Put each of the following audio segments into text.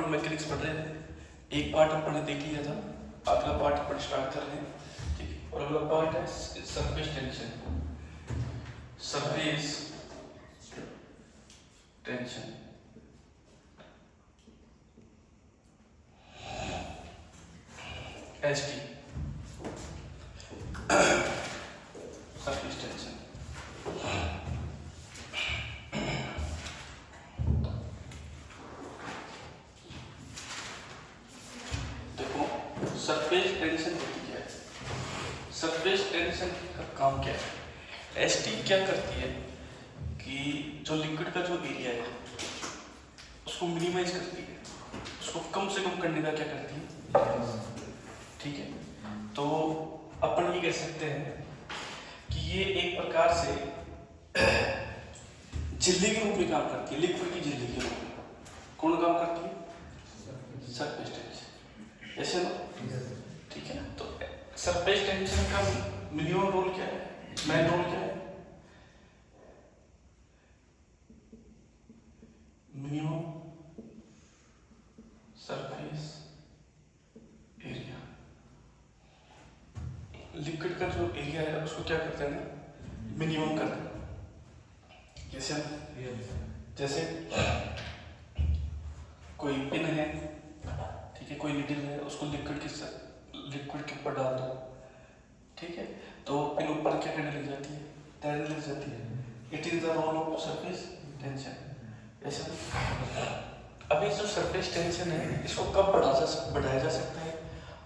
Electromagnetic mechanics पढ़ रहे थे, एक पार्ट अपन ने देख लिया था, अगला पार्ट अपन स्टार्ट कर रहे हैं, ठीक है। और अगला पार्ट है surface tension. Surface tension ST, surface tension. Surface tension होती क्या है? सरफेस टेंशन का काम क्या है? एसटी क्या करती है कि जो लिक्विड का जो एरिया है उसको मिनिमाइज करती है, उसको कम से कम करने का क्या करती है, ठीक है। तो अपन ये कह सकते हैं कि ये एक प्रकार से झिल्ली के रूप में काम करती है, लिक्विड की झिल्ली के रूप में। कौन काम करती है? सरफेस टेंशन, ऐसे ना, ठीक है। तो सरफेस टेंशन का मिनिमम रोल क्या है, मेन रोल क्या है? Minimum surface area. लिक्विड का जो एरिया है उसको क्या करते हैं ना, मिनिमम करते हैं। जैसे कोई पिन है, ठीक है, कोई निडल है, उसको लिक्विड के ऊपर डाल दो, ठीक है, तो पिन ऊपर क्या करने लग जाती है, तैरने लग जाती है। It is the role of surface tension, ऐसा। अब ये जो सरफेस टेंशन है इसको कब बढ़ाया जा सकता है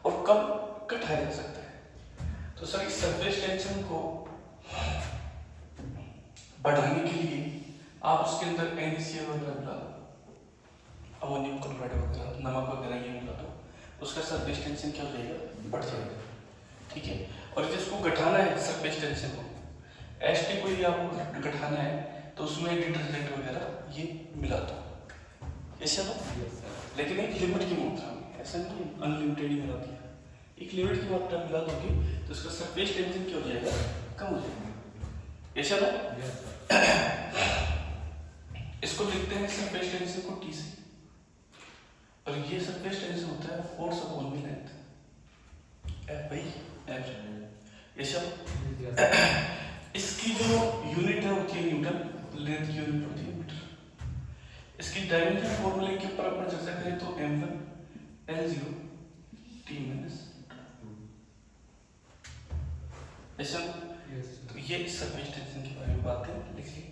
और कब घटाया जा सकता है? तो सर इस सरफेस टेंशन को बढ़ाने के लिए आप उसके अंदर NaCl वगैरह मिला दो, अमोनियम क्लोराइड वगैरह, नमक वगैरह ये मिला दो, उसका सरफेस टेंशन क्या हो जाएगा, बढ़ जाएगा, ठीक है। और जिसको घटाना है सरफेस टेंशन को, एसटी को यदि आपको घटाना है तो उसमें डिटर्जेंट वगैरह ये मिला दो, ऐसा ना, लेकिन एक लिमिट की मात्रा में, ऐसा नहीं अनलिमिटेड ही मिला दिया, एक लिमिट की मात्रा मिला दोगे तो उसका सरफेस टेंशन क्या हो जाएगा, कम हो जाएगा, ऐसा ना। इसको लिखते हैं सरफेस टेंशन को T से, और ये सरफेस टेंशन होता है फोर्स अपॉन लेंथ, F/m, ऐसा। इसकी जो यूनिट है होती है न्यूटन, लेंथ की यूनिट होती है मीटर। इसकी डायमेंशन फॉर्मूले के ऊपर अपन चर्चा करें तो m1 L0 T -2, ऐसा। तो ये इस सरफेस टेंशन के बारे में बात है, लिखिए।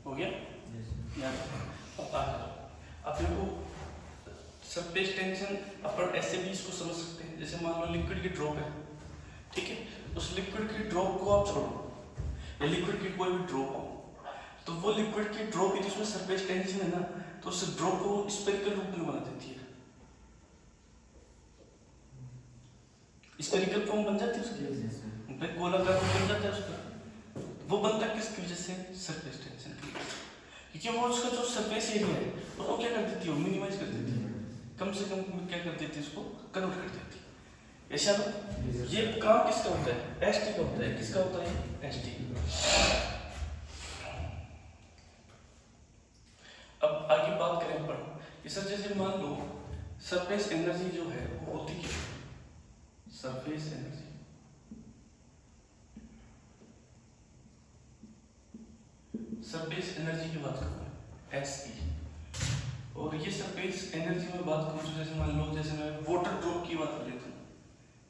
हो गया? अब देखो सरफेस टेंशन अपन ऐसे भी इसको समझ सकते हैं, जैसे मान लो लिक्विड की ड्रॉप है, ठीक है, उस लिक्विड की ड्रॉप को आप छोड़ो, या लिक्विड की कोई भी ड्रॉप हो, तो वो लिक्विड की ड्रॉप जिसमें सरफेस टेंशन है ना, तो उस ड्रॉप को स्फेरिकल रूप में बना देती है, स्फेरिकल फॉर्म बन जाती है उसकी, फिर गोलाकार रूप बन जाता है उसका। वो बनता है किसकी वजह से? सरफेस टेंशन की वजह से, क्योंकि वो उसका जो सरफेस एरिया है उसको क्या कर देती है, मिनिमाइज कर देती है, कम से कम क्या कर देती है, उसको कन्वर्ट कर देती है, ऐसा ना। ये काम किसका होता है? एसटी का होता है। किसका होता है? एसटी। अब आगे बात करें अपन, सर जैसे मान लो सरफेस एनर्जी जो है वो होती क्या है? सरफेस एनर्जी, सरफेस एनर्जी की बात करूँ SE, और ये सरफेस एनर्जी में बात करूँ तो जैसे मान लो, जैसे मैं वाटर ड्रॉप की बात कर लेता हूँ,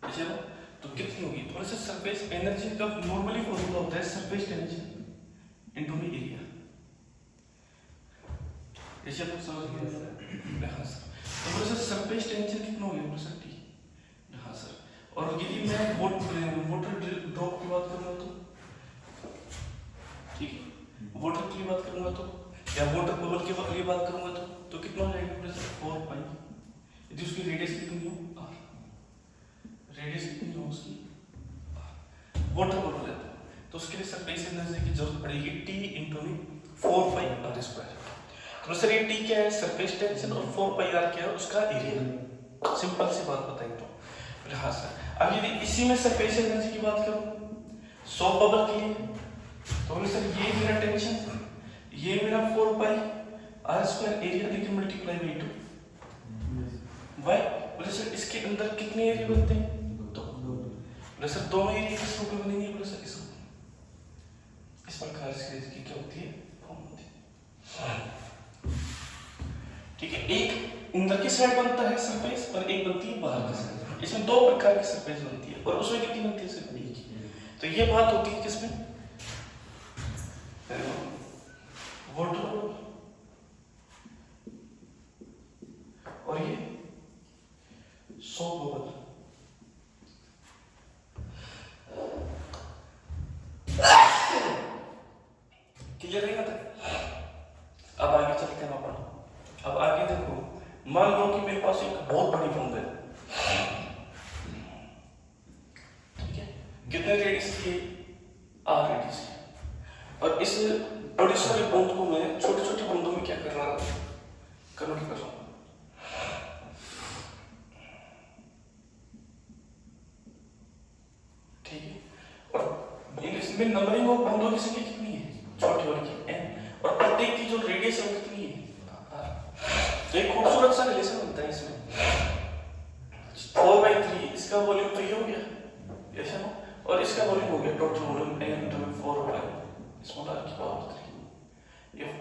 जैसे ना तो कितनी होगी? थोड़ा सा सरफेस एनर्जी का नॉर्मली फॉर्मूला होता है सरफेस टेंशन इनटू में एरिया। ऐसे आप समझ गए? हाँ सर। तो थोड़ा सा सरफेस टेंशन कितना हो गया बोल सर? टी। हाँ सर। और यदि मैं वाटर ड्रॉप की बात करूँगा तो ठीक है, वाटर की बात करूँगा तो या वाटर बबल की बात करूँगा तो कितना हो जाएगा बोले सर? 4 पाई। यदि उसकी रेडियस कितनी हो? r। रेडियस कितनी हो उसकी? वाटर बबल है तो उसके लिए सरफेस एनर्जी की जरूरत पड़ेगी T इंटू में 4 पाई r स्क्वायर। तो सर ये T क्या है? सरफेस टेंशन और 4 पाई r क्या है? उसका एरिया। सिंपल सी बात बताई तो। हाँ सर। अब यदि इसी में सरफेस एनर्जी की बात करूं सॉफ्ट बबल के लिए तो बोले सर ये मेरा टेंशन, ये मेरा 4 पाई r स्क्वायर एरिया लेकिन मल्टीप्लाई बाई 2। वाई? बोले सर इसके अंदर कितने एरिया बनते हैं? दो। बोले सर दोनों एरिया किस रूप में बनेंगे? बोले सर इस रूप में। इस प्रकार से इसकी क्या होती है? फॉर्म होती है। ठीक है, एक अंदर की साइड बनता है सरफेस और एक बनती है बाहर की साइड। इसमें दो प्रकार की सरफेस बनती है और उसमें कितनी बनती है? सिर्फ एक। तो ये बात होती है किसमें? वाटर और ये सॉफ्ट बबल। क्लियर है ना? अब आगे चलते हैं अपन। अब आगे देखो, मान लो कि मेरे पास एक बहुत बड़ी बूंद है, ठीक है, कितने रेडियस की? r रेडियस की। और इस बड़ी सारी बूंद को मैं छोटी छोटी बूंदों में क्या कर रहा हूं? कन्वर्ट कर रहा हूं। ठीक है, और इसमें नंबरिंग ऑफ बूंदों की संख्या कितनी है? छोटी वाली की n, और प्रत्येक की जो रेडियस है वो कितनी है? तो एक खूबसूरत सा रिलेशन बनता है इसमें। 4/3 इसका वॉल्यूम तो ये हो गया ऐसा ना, और इसका वॉल्यूम हो गया total volume n into 4 pi small r की पावर 3।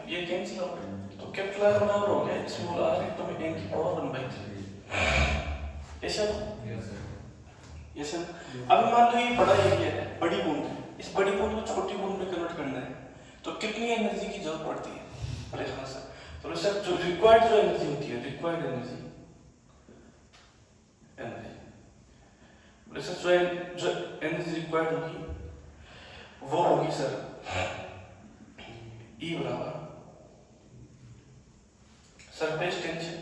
ये कैंसिल आउट तो कैपिटल R बराबर हो गया स्मॉल r into n की पावर 1/3 ऐसा ना। Yes sir. अब मान लो ये बड़ा एरिया है, बड़ी बूंद है, इस बड़ी बूंद को छोटी बूंद में कन्वर्ट करना है तो कितनी एनर्जी की जरूरत पड़ती है? अरे हाँ सर। तो सर जो रिक्वायर्ड जो एनर्जी होती है, रिक्वायर्ड एनर्जी बोले सर जो एनर्जी रिक्वायर्ड होगी वो होगी सर E बराबर सरफेस टेंशन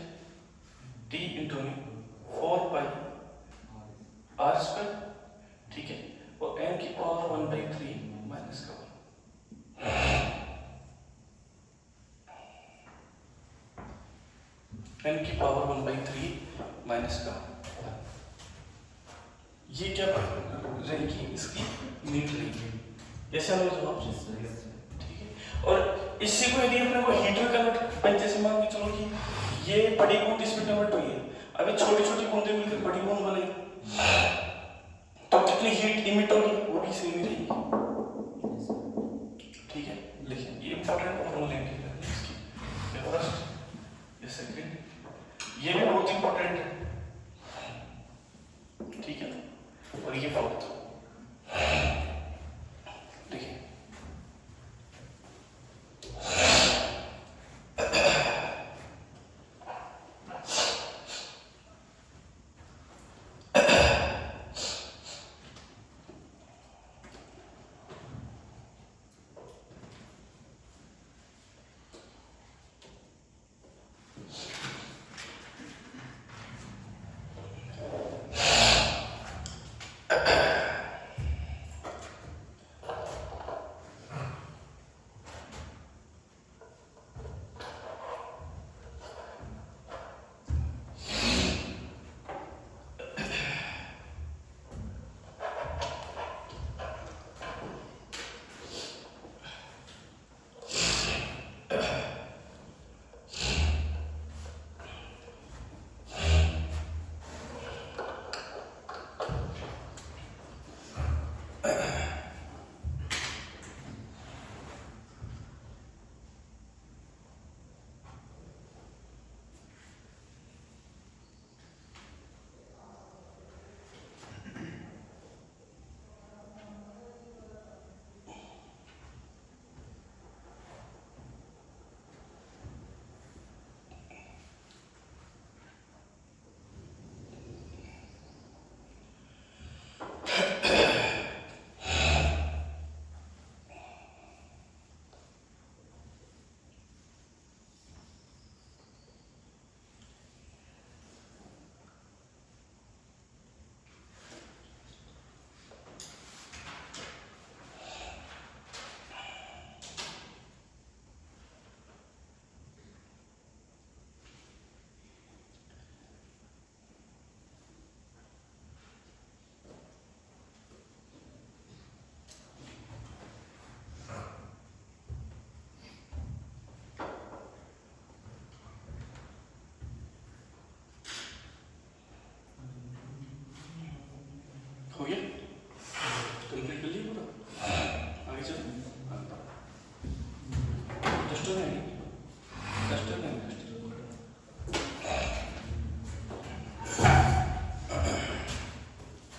T इंटू में 4 पाई r स्क्वायर, ठीक है, और n की पावर 1/3 माइनस का 1 n की पावर 1/3 माइनस का। ये क्या रहेगी? इसकी नीट रहेगी। ऐसे हम जवाब, ठीक है। और इसी को यदि अपने को हीटर कन्वर्ट, जैसे मान के चलो कि ये बड़ी बूंद इसमें कन्वर्ट हुई है, अभी छोटी छोटी बूंदें मिलकर बड़ी बूंद बनेगी तो कितनी हीट इमिट होगी? वो भी सेम ही रहेगी। ठीक है, लिखिए ये इंपॉर्टेंट फॉर्मूला है इसकी। ये फर्स्ट, ये सेकंड, ये भी बहुत इंपॉर्टेंट है, ठीक है, और ये फोर्थ। देखिए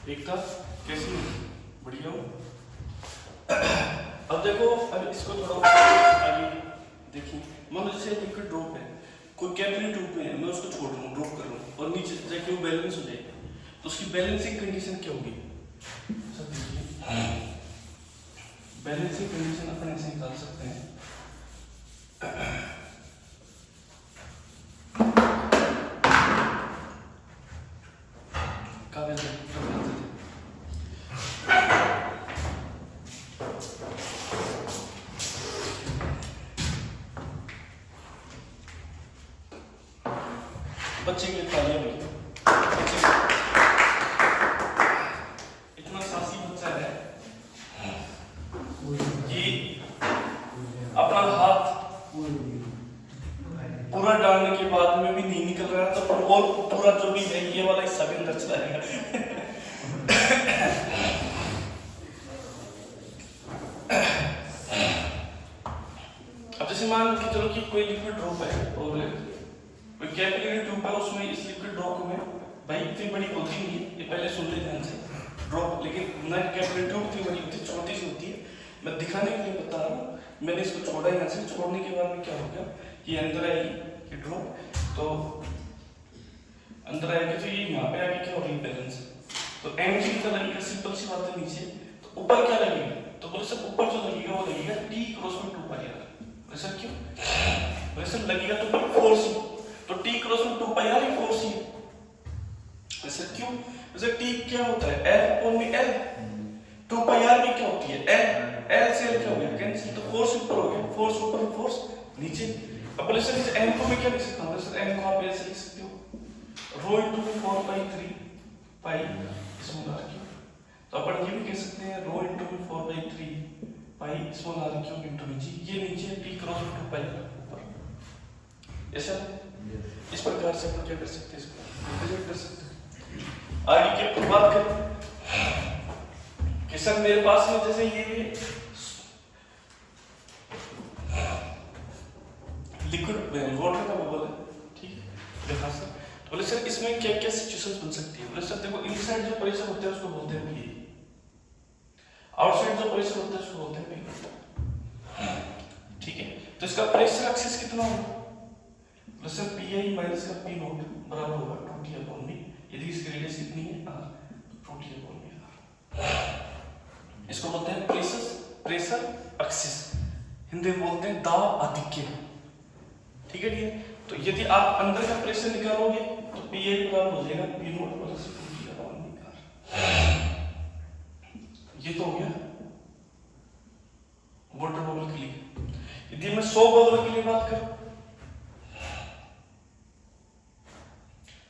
एक था कैसी बढ़िया हो। अब देखो, अब इसको थोड़ा आगे देखिए। मान लो जैसे लिक्विड ड्रॉप है, कोई कैपिलरी ट्यूब में है, मैं उसको छोड़ रहा हूँ, ड्रॉप कर रहा हूँ और नीचे जाके वो बैलेंस हो जाएगा, तो उसकी बैलेंसिंग कंडीशन क्या होगी? सब देखिए, बैलेंसिंग कंडीशन अपन ऐसे निकाल सकते हैं। बच्चे के लिए तालियां भी, इतना साहसी बच्चा है कि अपना हाथ पूरा डालने के बाद में भी नहीं निकल रहा था, तो और पूरा जो भी है ये वाला हिस्सा भी अंदर चला जाएगा। अब जैसे मान के चलो कि कोई लिक्विड ड्रॉप है और कोई कैपिलरी ट्यूब है, उसमें इस लिक्विड ड्रॉप में भाई इतनी बड़ी होती नहीं है, ये पहले सुन ले ध्यान से, ड्रॉप, लेकिन ना कैपिलरी ट्यूब इतनी बड़ी होती है, छोटी सी होती है। मैं दिखाने के लिए बता रहा हूँ, मैंने इसको छोड़ा यहाँ से, छोड़ने के बाद में क्या हो गया, ये अंदर आएगी ये ड्रॉप, तो अंदर आएगी तो ये यहाँ पे आके क्या हो रही है, बैलेंस। तो एम जी कितना लगेगा, सिंपल सी बात है नीचे, तो ऊपर क्या लगेगा, तो बोले सर ऊपर जो लगेगा वो लगेगा टी क्रॉस में 2 पाई आर। सर क्यों? बोले सर लगेगा तो ऊपर फोर्स, तो टी क्रॉस में 2 पाई आर ही फोर्स ही है। सर क्यों? सर टी क्या होता है, एल अपॉन में एल, 2 पाई आर में क्या होती है, एल, एल से एल क्या हो गया, कैंसिल, तो फोर्स ऊपर हो गया, फोर्स ऊपर, फोर्स नीचे। अब बोले सर इस एम को मैं क्या लिख सकता हूँ, सर एम को आप ऐसे लिख सकते हो, rho into 4/3 pi small R cube. तो अपन ये भी कह सकते हैं rho into 4/3 pi small R cube into G, ये नीचे टी क्रॉस 2 पाई ऊपर। ऐसा इस प्रकार से अपन क्या कर सकते हैं, इसको रिप्रेजेंट कर सकते हैं। आगे की बात करें कि सर मेरे पास में जैसे ये लिक्विड वाटर का बबल है, ठीक है, देखा सर। तो बोले सर इसमें क्या क्या सिचुएशंस बन सकती है, बोले सर देखो इनसाइड जो प्रेशर होता है उसको बोलते हैं पी, आउटसाइड जो प्रेशर होता है उसको बोलते हैं पी, ठीक है। तो इसका प्रेशर एक्सिस कितना होगा, बोले सर पी आई माइनस का पी नोट बराबर होगा 2t अपॉन v, यदि इसकी रेडियस कितनी है r, 2t अपॉन v। इसको बोलते हैं प्रेशर एक्सिस, हिंदी में बोलते हैं दाब आधिक्य, ठीक है। तो यदि आप अंदर का प्रेशर निकालोगे तो पी ए बराबर हो जाएगा P note plus 2t upon v। ये तो हो गया वाटर बबल के लिए। यदि मैं 100 बबल के लिए बात करूं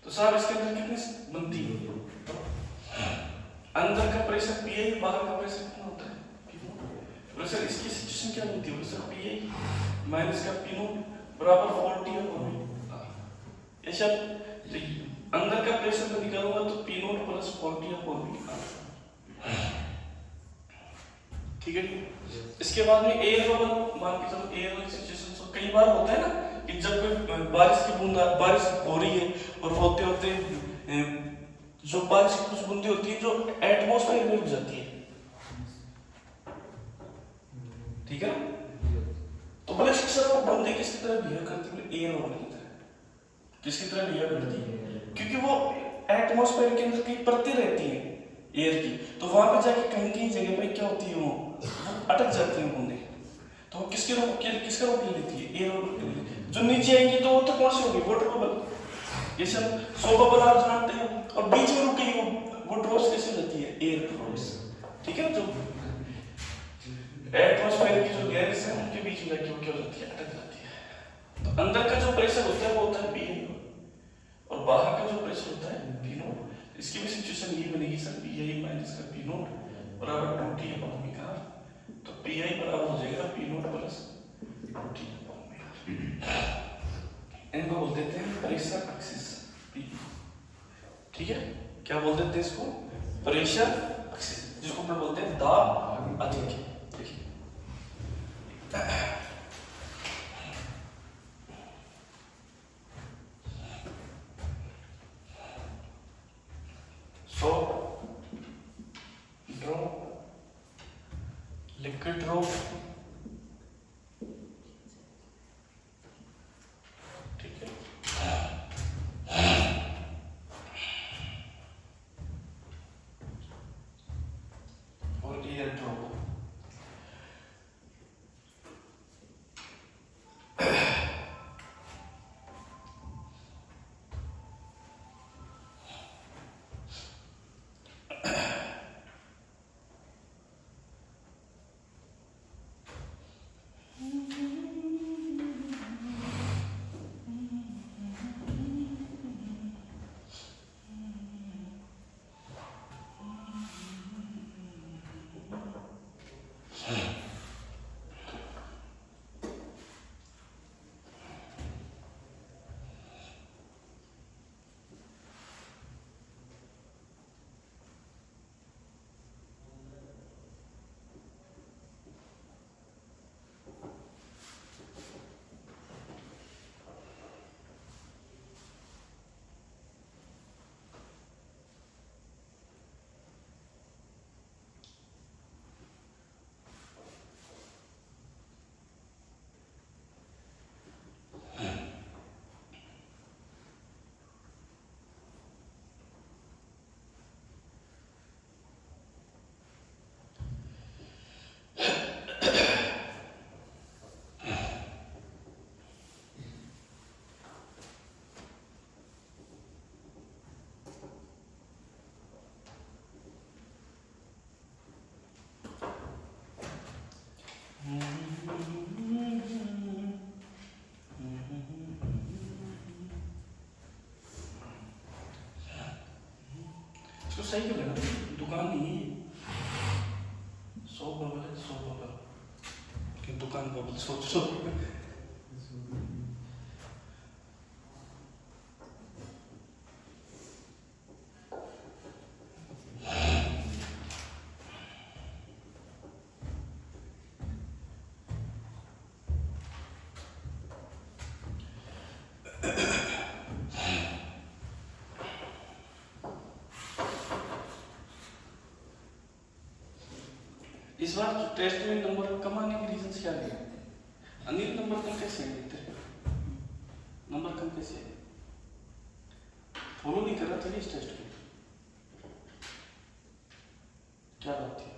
तो साहब इसके अंदर कितनी बनती है, अंदर का प्रेशर पी आई, बाहर का प्रेशर कितना होता है पी नोट। प्रेशर इसकी सिचुएशन क्या बनती है, सर पी आई माइनस का पी नोट बराबर 40 अपॉन v। ऐसा अंदर का प्रेशर में निकालूंगा तो P note plus 40 upon v, ठीक है। इसके बाद में एयर बबल, मान के चलो एयर वाली सिचुएशन तो कई बार होता है ना कि जब कोई बारिश की बूंद, बारिश हो रही है और होते होते जो बारिश की कुछ बूंदें होती है जो एटमॉस्फेयर में रुक जाती है, ठीक है। तो बोले सर वो बूंदें किसकी तरह बिहेव करती है, एयर बबल की तरह। किसकी तरह बिहेव करती है, क्योंकि वो एटमॉस्फेयर के अंदर कहीं परतें रहती है एयर की, तो वहां पे जाके कहीं कहीं जगह पे क्या होती है, वो अटक जाती है बूंदें, तो वो किसका रूप ले लेती है, एयर बबल। जो नीचे आएंगी तो वो तो कौन सी होगी, वाटर बबल। जैसे हम 100 बबल आप जानते हैं और बीच में रुक गई वो ड्रॉप्स कैसे जाती है, एयर ड्रॉप्स, ठीक है। जो एटमॉस्फेयर की जो गैस है उनके बीच में जाके वो क्या हो जाती है, अटक जाती है। तो अंदर का जो प्रेशर होता है वो होता है पी और बाहर का जो प्रेशर होता है पी नोट। इसकी भी सिचुएशन ये बनेगी सर पी आई माइनस का पी नोट बराबर 2t अपॉन v r, तो पी आई बराबर हो जाएगा P note plus 2t upon v r। इनको बोल देते हैं प्रेशर एक्सिस पी, ठीक है। क्या बोल देते हैं इसको, प्रेशर एक्सिस, जिसको हम बोलते हैं दाब आधिक्य। लिक्विड ड्रॉप, ठीक है, और एयर ड्रॉप। इसको सही कर लेना, दुकान नहीं है, 100 बबल है, 100 बबल, लेकिन दुकान बबल 100। इस बार टेस्ट में नंबर कम आने के रीजन क्या है? अनिल नंबर कम कैसे है तेरे? नंबर कम कैसे है? फॉलो नहीं कर रहा था इस टेस्ट को, क्या बात थी?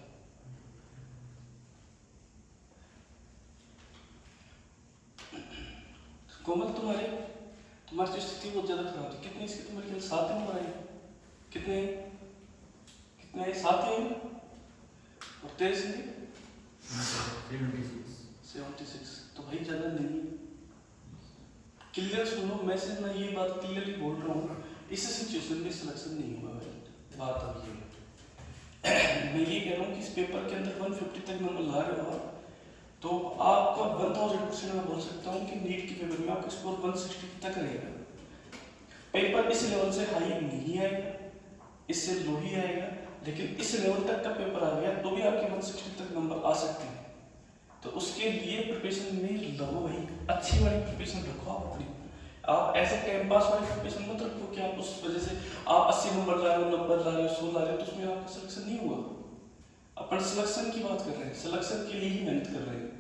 कोमल तुम्हारी जो स्थिति बहुत ज्यादा खराब थी, कितने इसके तुम्हारे ख्याल 7 नंबर आए? कितने कितने 7 है और तेरे से 76। तो भाई ज्यादा नहीं, क्लियर सुनो मैसेज, मैं ये बात क्लियरली बोल रहा हूँ, इस सिचुएशन में सिलेक्शन नहीं हुआ भाई। बात अब ये मैं ये कह रहा हूँ कि इस पेपर के अंदर 150 तक नंबर ला रहे हो तो आपका 1000% मैं बोल सकता हूँ कि नीट के पेपर में आपका स्कोर 160 तक रहेगा। पेपर इस लेवल से हाई नहीं आएगा, इससे लो ही आएगा, लेकिन इस लेवल तक का पेपर आ गया तो भी आपके 160 तक नंबर आ सकते हैं। तो उसके लिए प्रिपरेशन में लगो भाई, अच्छी वाली प्रिपरेशन रखो आप अपनी। आप ऐसे टाइम पास वाली प्रिपरेशन मत रखो कि आप उस वजह से आप 80 नंबर ला रहे हो, 90 ला रहे हो, 100 ला रहे हो, तो उसमें आपका सिलेक्शन नहीं हुआ। अपन सिलेक्शन की बात कर रहे हैं, सिलेक्शन के लिए ही मेहनत कर रहे हैं।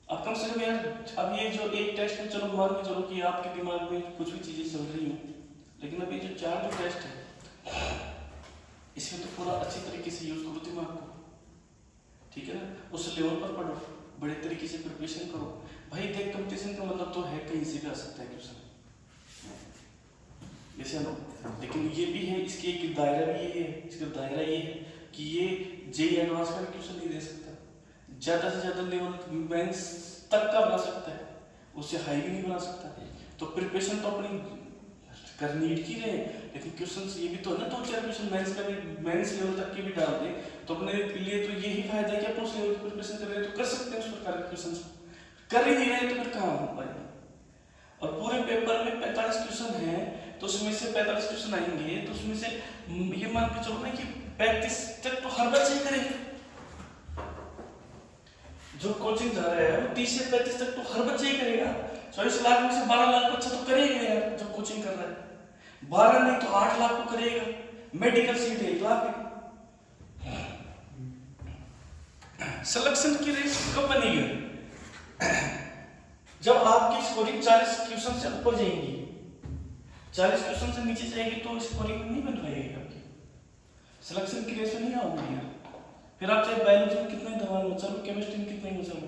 अब कम से कम यार, अब ये जो एक टेस्ट है, चलो मान के चलो कि आपके दिमाग में कुछ भी चीजें चल रही हो, लेकिन अब ये जो 4 जो टेस्ट है इसमें तो पूरा अच्छी तरीके से यूज करो दिमाग को, ठीक है ना? उस लेवल पर पढ़ो, बड़े तरीके से प्रिपरेशन करो भाई। देख कंपटीशन का मतलब तो है कहीं से भी आ सकता है क्वेश्चन, जैसे ना, लेकिन ये भी है, इसके एक दायरा भी ये है, इसका दायरा ये है कि ये जेईई एडवांस का क्वेश्चन नहीं दे सकता, ज्यादा से ज्यादा लेवल मेंस तक का बना सकता है, उससे हाई भी नहीं बना सकता। तो प्रिपरेशन तो अपनी कर नीट की रहे, लेकिन क्वेश्चन ये भी तो है ना, 2-4 क्वेश्चन मेंस का भी, मेंस लेवल तक के भी डाल दे तो अपने लिए तो यही फायदा है कि अपन उस लेवल की प्रिपरेशन कर रहे हैं तो कर सकते हैं उस प्रकार के क्वेश्चन। कर ही नहीं रहे तो फिर कहाँ हो पाएगा? और पूरे पेपर में 45 क्वेश्चन है तो उसमें से 45 क्वेश्चन आएंगे, तो उसमें से ये मान के चलो ना कि 35 तक तो हर बच्चा ही करेगा। जो कोचिंग जा रहा है वो 30 से 35 तक तो हर बच्चा ही करेगा। 24 लाख में से 12 लाख बच्चा तो करेगा यार, जो कोचिंग कर रहा है। 12 नहीं तो 8 लाख तो करेगा। मेडिकल सीट 1 लाख है। सिलेक्शन की रेस कब बनेगी? जब आपकी स्कोरिंग 40 क्वेश्चन से ऊपर जाएंगी। 40 क्वेश्चन से नीचे जाएगी तो स्कोरिंग नहीं बन पाएगी आपकी, सिलेक्शन की रेस में नहीं आओगे यार। फिर आप चाहे बायोलॉजी में कितने धमाल मचा लो, केमिस्ट्री में कितने मचा लो,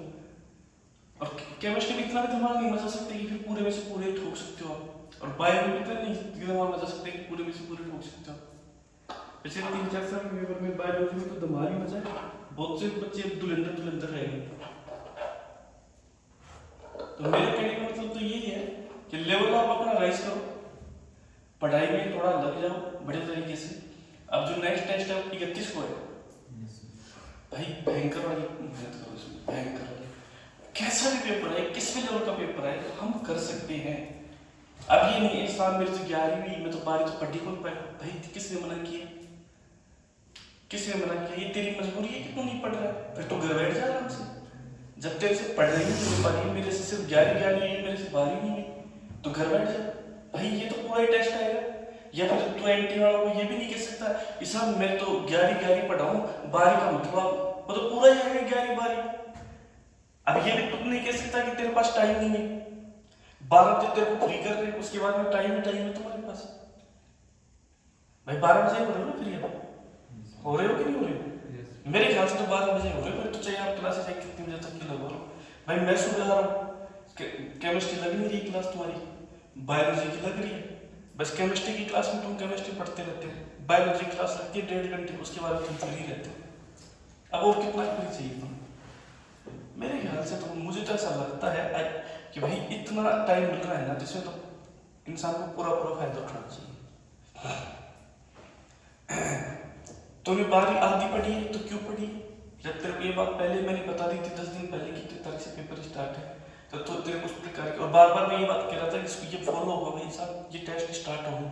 और केमिस्ट्री में इतना भी धमाल नहीं मचा सकते कि फिर पूरे में से पूरे ठोक सकते हो आप, और बायो में इतना नहीं धमाल मचा सकते कि पूरे में से पूरे ठोक सकते हो। पिछले 3-4 साल के पेपर में बायोलॉजी में तो धमाल ही मचा है, बहुत से बच्चे दुलंदर रह गए। तो मेरे कहने का मतलब तो यही है कि लेवल आप अपना राइज करो, पढ़ाई में थोड़ा लग जाओ बड़े तरीके से। अब जो नेक्स्ट टेस्ट है 31 को है भाई, भयंकर वाली मेहनत करो इसमें, भयंकर वाली। कैसा भी पेपर है, किस भी लेवल का पेपर है, हम कर सकते हैं। अब ये नहीं इंसान मेरे से 11वीं मैं तो 12वीं तो पढ़ी कौन पाए भाई, किसने मना किया, किसने मना किया? ये तेरी मजबूरी है कि तू नहीं पढ़ रहा है, फिर तो घर बैठ जा आराम से। जब तेरे से पढ़ रही है तो मेरे से सिर्फ 11वीं मेरे से 12वीं नहीं हुई तो घर बैठ जा भाई। ये तो पूरा ही टेस्ट आएगा, या फिर तू एंटी वाला को ये भी नहीं कह सकता कि साहब मैं तो 11वीं पढ़ाऊं, 12वीं का मतलब वो तो पूरा ही आएगा 11वीं। अब ये भी तुम नहीं कह सकता कि तेरे पास टाइम नहीं है, 12 बजे तेरे को फ्री कर रहे हैं, उसके बाद में टाइम है तुम्हारे पास भाई। 12 बजे हो रहे हो ना फ्री, हो रहे हो कि नहीं हो रहे हो? मेरे ख्याल से तो 12 बजे हो रहे हो, तो चाहिए आप क्लासेस कितने बजे तक की लगवा लो भाई। मैं सुबह आ रहा हूँ, केमिस्ट्री लग नहीं रही क्लास तुम्हारी, बायोलॉजी की लग रही है, बस केमिस्ट्री की क्लास में तुम केमिस्ट्री पढ़ते रहते हो, बायोलॉजी की क्लास लगती है 1.5 घंटे, उसके बाद तुम फ्री रहते हो। अब और कितना फ्री चाहिए तुम? मेरे ख्याल से तो मुझे तो ऐसा लगता है कि भाई इतना टाइम मिल रहा है ना, जिसमें तो इंसान को पूरा फायदा उठाना चाहिए। तूने 12वीं आधी पढ़ी है तो क्यों पढ़ी? जब तेरे को ये बात पहले मैंने बता दी थी 10 दिन पहले कि 3 तारीख से पेपर स्टार्ट है, तो तेरे को उस प्रकार की, और बार बार मैं ये बात कह रहा था कि इसको ये फॉलो होगा भाई साहब, ये टेस्ट स्टार्ट होगा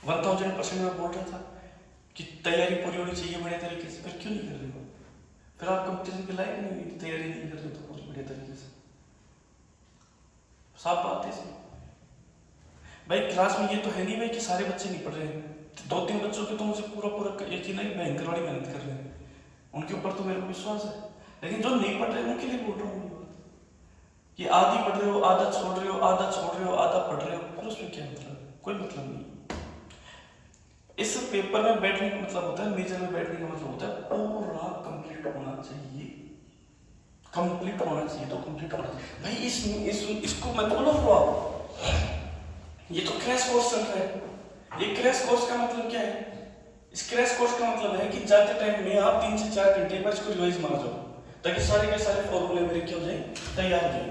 1000% में बोल रहा था कि तैयारी पूरी होनी चाहिए बढ़िया तरीके से, फिर क्यों नहीं कर रहे हो? फिर आप कंपटीशन के लायक नहीं, तैयारी नहीं कर रहे तो पूरी बढ़िया तरीके से, साफ बात है भाई। क्लास में ये तो है नहीं भाई कि सारे बच्चे नहीं पढ़ रहे हैं, 2-3 बच्चों के तो मुझे पूरा यकीन है कि भयंकर वाली मेहनत कर रहे हैं, उनके ऊपर तो मेरे को विश्वास है। लेकिन जो नहीं पढ़ रहे उनके लिए बोल रहा हूँ कि आधी पढ़ रहे हो, आधा छोड़ रहे हो, आधा छोड़ रहे हो, आधा पढ़ रहे हो, फिर उसमें क्या मतलब? कोई मतलब नहीं। इस पेपर में बैठने का मतलब होता है, मेजर में बैठने का मतलब होता है पूरा कंप्लीट होना चाहिए, कंप्लीट होना चाहिए तो कंप्लीट होना चाहिए भाई। इसको मत बोलो फ्लॉप, ये तो क्रैश कोर्स चल रहा है। ये क्रैश कोर्स का मतलब क्या है? इस क्रैश कोर्स का मतलब है कि जाते टाइम में आप 3 से 4 घंटे बाद इसको रिवाइज मार जाओ, ताकि सारे के सारे फॉर्मूले मेरे क्या हो जाए, तैयार हो जाए।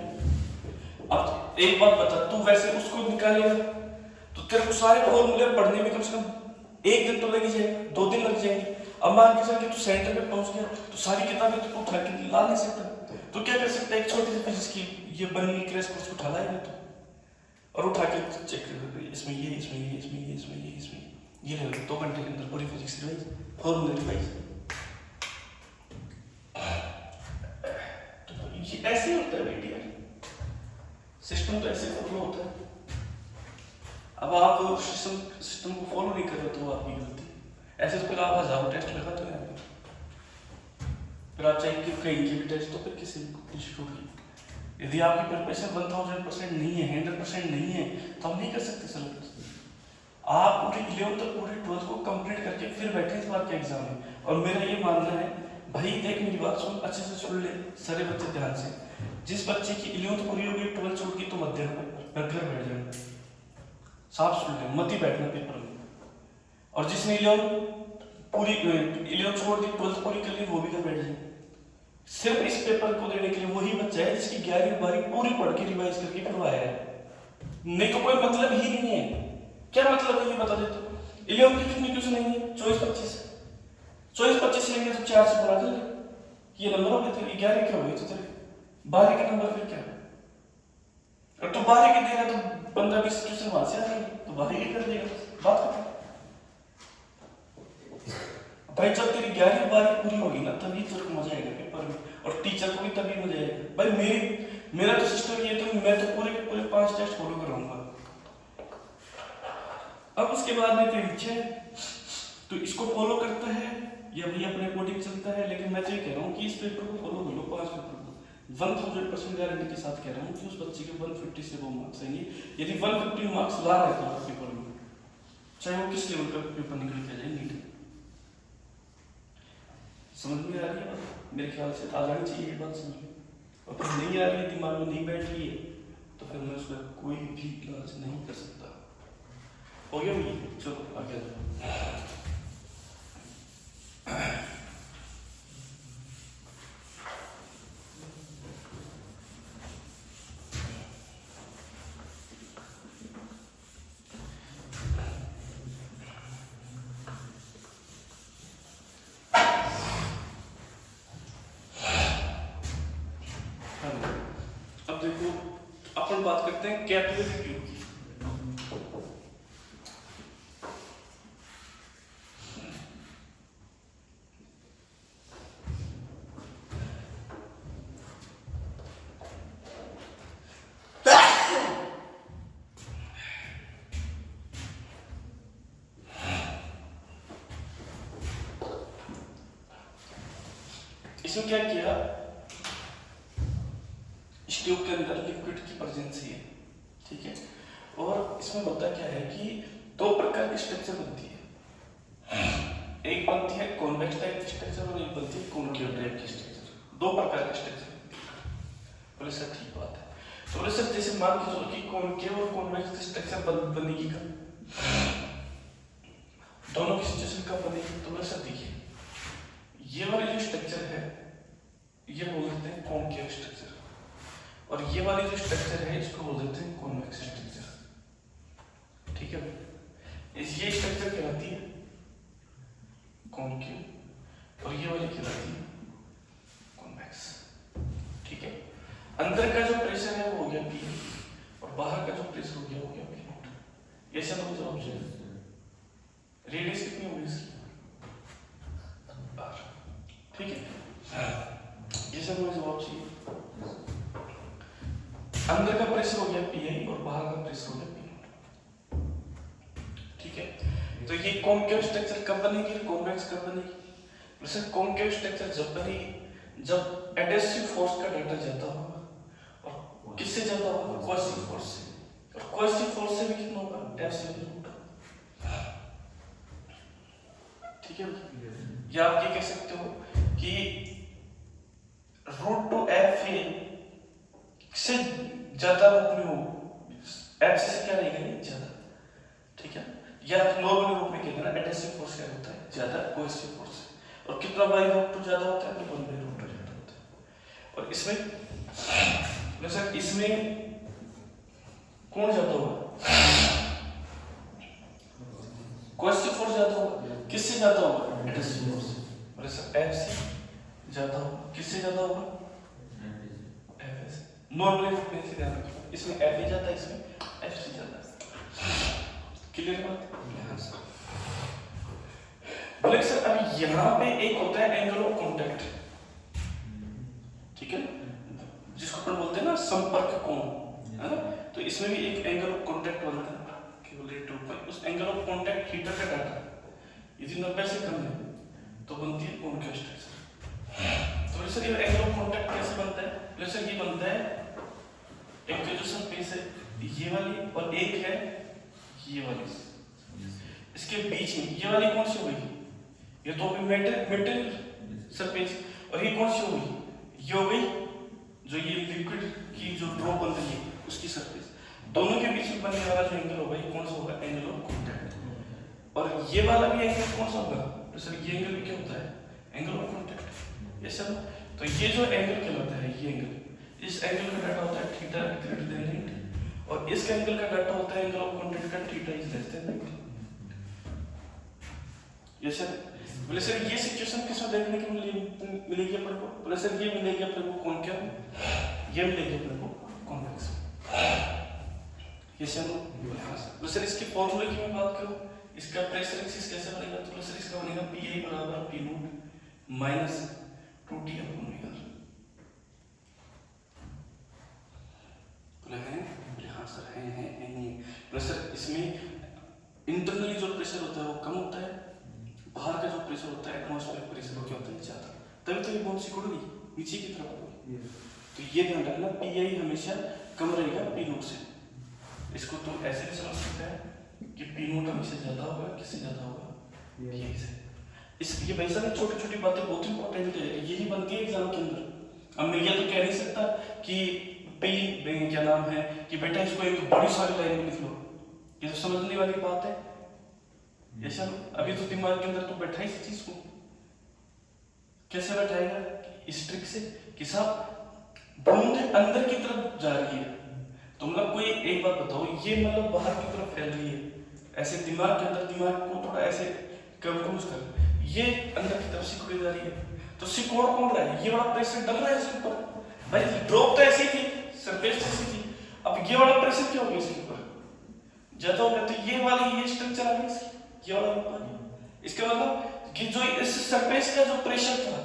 अब एक बात बता, तू वैसे उसको निकालेगा तो तेरे को सारे फॉर्मूले पढ़ने में कम से कम 1 दिन तो लग ही जाएगा, 2 दिन लग जाएंगे। अब मान के चल कि तू सेंटर पे पहुंच गया तो सारी किताबें तो उठा के ला नहीं सकता, तो क्या कर सकता है, एक छोटी सी फिजिक्स की ये बनी क्रैश कोर्स उठा लाएगा तो, और उठा के चेक कर, इसमें ये, इसमें ये, इसमें ये, इसमें ये, इसमें ये ले लो, 2 घंटे के अंदर पूरी फिजिक्स रिवाइज, फॉर्मूले रिवाइज। तो ये ऐसे होता है बेटी, सिस्टम तो ऐसे फॉलो होता है। अब आप सिस्टम को फॉलो नहीं कर रहे तो आपकी गलती। ऐसे तो फिर आप हजारों टेस्ट लगाते हैं, फिर आप चाहे कि कहीं के भी टेस्ट तो फिर किसी इंस्टीट्यूट की, यदि आपकी प्रिपरेशन 1000% नहीं है, 100% नहीं है, तो हम नहीं कर सकते सिलेबस। आप पूरी 11th तक पूरी 12th को कंप्लीट करके फिर बैठे इस बार के एग्जाम में। और मेरा ये मानना है भाई, देख मेरी बात सुन, अच्छे से सुन ले सारे बच्चे ध्यान से, जिस बच्चे की 11th पूरी हो गई, 12th छोड़ की, तो मत देना पेपर, घर बैठ जाना, साफ सुन ले, मत ही बैठना पेपर में। और जिसने 11th छोड़ दी, 12th पूरी कर ली, वो भी घर बैठ जाए। सिर्फ इस पेपर को देने के लिए वही बच्चा है जिसकी 11वीं 12वीं पूरी पढ़ के रिवाइज करके फिर आया है, नहीं तो कोई मतलब ही नहीं है। क्या मतलब है ये बता दे तो? 11th की कितनी क्वेश्चन नहीं है? 24-25 लेंगे तो 4 से बड़ा कर ले, ये नंबर हो गए थे। 11 क्या हो गए तो तेरे 12 के नंबर फिर क्या? और तो 12 के देगा तो 15-20 क्वेश्चन वहां से आ जाएंगे, तो 12 के कर देगा, बात खत्म भाई। जब तेरी 11वीं 12वीं पूरी होगी ना, तभी तेरे को मजा आएगा पेपर में, और टीचर को भी तभी मजा आएगा भाई। मेरा तो सिस्टम ये तो मैं तो पूरे के पूरे 5 टेस्ट फॉलो कराऊंगा। अब उसके बाद में तेरी इच्छा है, तो इसको फॉलो करता है ये भी अपने अकॉर्डिंग चलता है, लेकिन मैं तो ये कह रहा हूँ कि इस पेपर को फॉलो कर लो, 5 पेपर को 1000% गारंटी के साथ कह रहा हूँ कि उस बच्चे के 150 से वो मार्क्स आएंगे। यदि 150 मार्क्स ला रहा है तो पेपर में, चाहे वो किस लेवल का पेपर निकल के जाए, नीट। समझ में आ रही है बात? मेरे ख्याल से आ जानी चाहिए ये बात समझ में। और फिर नहीं आ रही है, दिमाग में नहीं बैठ रही है, तो फिर मैं उसका कोई भी इलाज नहीं कर सकता। हो गया ये? चलो आगे जाओ। अब देखो अपन बात करते हैं कैपिलरी ट्यूब की। इसमें क्या किया, इस ट्यूब के अंदर लिक्विड की प्रेजेंसी है, ठीक है। और इसमें होता क्या है कि 2 प्रकार की स्ट्रक्चर बनती है, एक बनती है कॉन्वेक्स टाइप की स्ट्रक्चर और एक बनती है कॉनकेव टाइप की स्ट्रक्चर। 2 प्रकार की स्ट्रक्चर। बोले सर ठीक बात है। तो बोले सर जैसे मान के चलो कि कॉनकेव और कॉन्वेक्स की स्ट्रक्चर बनेगी कब, दोनों की सिचुएशन कब बनेगी? तो बोले सर देखिए, ये वाली जो स्ट्रक्चर है ये बोल देते हैं कॉनकेव स्ट्रक्चर, और ये वाली जो स्ट्रक्चर है इसको बोल देते हैं कॉन्वेक्स स्ट्रक्चर, ठीक है। ये स्ट्रक्चर कहलाती है कॉनकेव और ये वाली कहलाती है कॉन्वेक्स, ठीक है। अंदर का जो प्रेशर है वो हो गया P और बाहर का जो प्रेशर हो गया P नॉट। ये सब जवाब चाहिए। रेडियस कितनी होगी इसकी? R, ठीक है। ये सब मुझे जवाब चाहिए। अंदर का प्रेशर हो गया Pi और बाहर का प्रेशर हो गया P नॉट, ठीक है। तो ये कॉनकेव स्ट्रक्चर कब बनेगी, कॉन्वेक्स कब बनेगी? वैसे कॉनकेव स्ट्रक्चर जब बनेगी जब एडहेसिव फोर्स का डाटा ज्यादा होगा, और किससे ज्यादा होगा? कोएसिव फोर्स से। और कोएसिव फोर्स से भी कितना होगा? F/√, ठीक है। या आप ये कह सकते हो कि √2F से ज्यादा रूप में हो, F से क्या रहेगा? ज्यादा, ठीक है। या नॉर्मल रूप में कहते हैं ना, एडहेसिव फोर्स क्या होता है? ज्यादा, कोएसिव फोर्स से। और कितना √2 ज्यादा होता है? तो 1/√2 ज्यादा होता है। और इसमें सर इसमें कौन ज्यादा होगा? कोएसिव फोर्स ज्यादा होगा। किससे ज्यादा होगा? एडहेसिव फोर्स से। बोले सर F से ज्यादा होगा। किससे ज्यादा होगा? F से। नॉर्मल फ्रीक्वेंसी ध्यान रखिए, इसमें F भी ज्यादा है, इसमें F से ज्यादा है। क्लियर बात? हाँ सर। बोले सर अब यहाँ पे एक होता है एंगल ऑफ कांटेक्ट, ठीक है, जिसको अपन बोलते हैं ना संपर्क कोण, है ना। तो इसमें भी एक एंगल ऑफ कांटेक्ट बनता है केवल 2 पाई। उस एंगल ऑफ कांटेक्ट थीटा का डाटा यदि 90 से कम है तो बनती है कॉनकेव स्ट्रक्चर। तो सर ये एंगल ऑफ कांटेक्ट कैसे बनता है? तो सर ये बनता है, एक जो सरफेस है ये वाली और एक है ये वाली, इसके बीच में ये वाली कौन सी होगी? ये तो अभी मेटल सरफेस। और ये कौन सी होगी? ये हो गई जो ये लिक्विड की जो ड्रॉप बन रही है उसकी सरफेस। दोनों के बीच में बनने वाला जो एंगल होगा ये कौन सा होगा? Angle of contact. और ये वाला भी एंगल कौन सा होगा? तो सर ये एंगल भी क्या होता है? Angle of contact. Yes sir. तो ये जो एंगल कहलाता है, ये एंगल, इस एंगल का डाटा होता है थीटा ग्रेटर देन 90, और इस एंगल का डाटा होता है एंगल ऑफ कांटेक्ट का theta is less than 90। Yes sir. बोले सर ये सिचुएशन किसमें देखने को मिलेगी अपन को? बोले सर ये मिलेगी अपन को कॉनकेव, ये मिलेगी अपन को कॉन्वेक्स। Yes sir. बोले सर इसके फॉर्मूले की मैं बात करूं, इसका प्रेशर एक्सिस कैसे बनेगा? तो बोले सर इसका बनेगा Pi बराबर P not minus 2T upon R। बोले हैं? बोले हाँ सर है। बोले सर इसमें इंटरनली जो प्रेशर होता है वो कम होता है, बाहर का जो प्रेशर होता है एटमॉस्फेरिक प्रेशर वो क्या होता है ज़्यादा, तभी तो ये बहुत सिकुड़ गई नीचे की तरफ होगी। तो ये ध्यान रखना पी आई हमेशा कम रहेगा पी नोट से। इसको तुम ऐसे भी समझ सकते हैं कि पी नोट हमेशा ज़्यादा होगा, किससे ज़्यादा होगा, पी आई से। इसलिए वैसा भी छोटी छोटी बातें बहुत इंपॉर्टेंट है, यही बनती है एग्जाम के अंदर। अब मैं ये तो कह नहीं सकता कि पी क्या नाम है कि बेटा इसको एक बड़ी सारी लाइन में लिख लो, ये तो समझने वाली बात है। ऐसा अभी तो दिमाग के अंदर तो बैठा इस चीज को, कैसे बैठाएगा इस ट्रिक से कि साहब बूंद अंदर की तरफ जा रही है, तो मतलब कोई एक बात बताओ, ये मतलब बाहर की तरफ फैल रही है, ऐसे दिमाग के अंदर, दिमाग को थोड़ा ऐसे कंट्रोल कर, ये अंदर की तरफ सिकुड़ी जा रही है, तो सिकोड़ कौन रहा है, ये वाला प्रेशर डल रहा है इसके ऊपर। भाई ड्रॉप तो ऐसी थी, सरफेस ऐसी थी, अब ये वाला प्रेशर क्या हो गया इसके ऊपर, ज्यादा हो गया, तो ये वाली ये स्ट्रक्चर आ गया ये वाला ऊपर। इसका मतलब कि जो इस सरफेस का जो प्रेशर था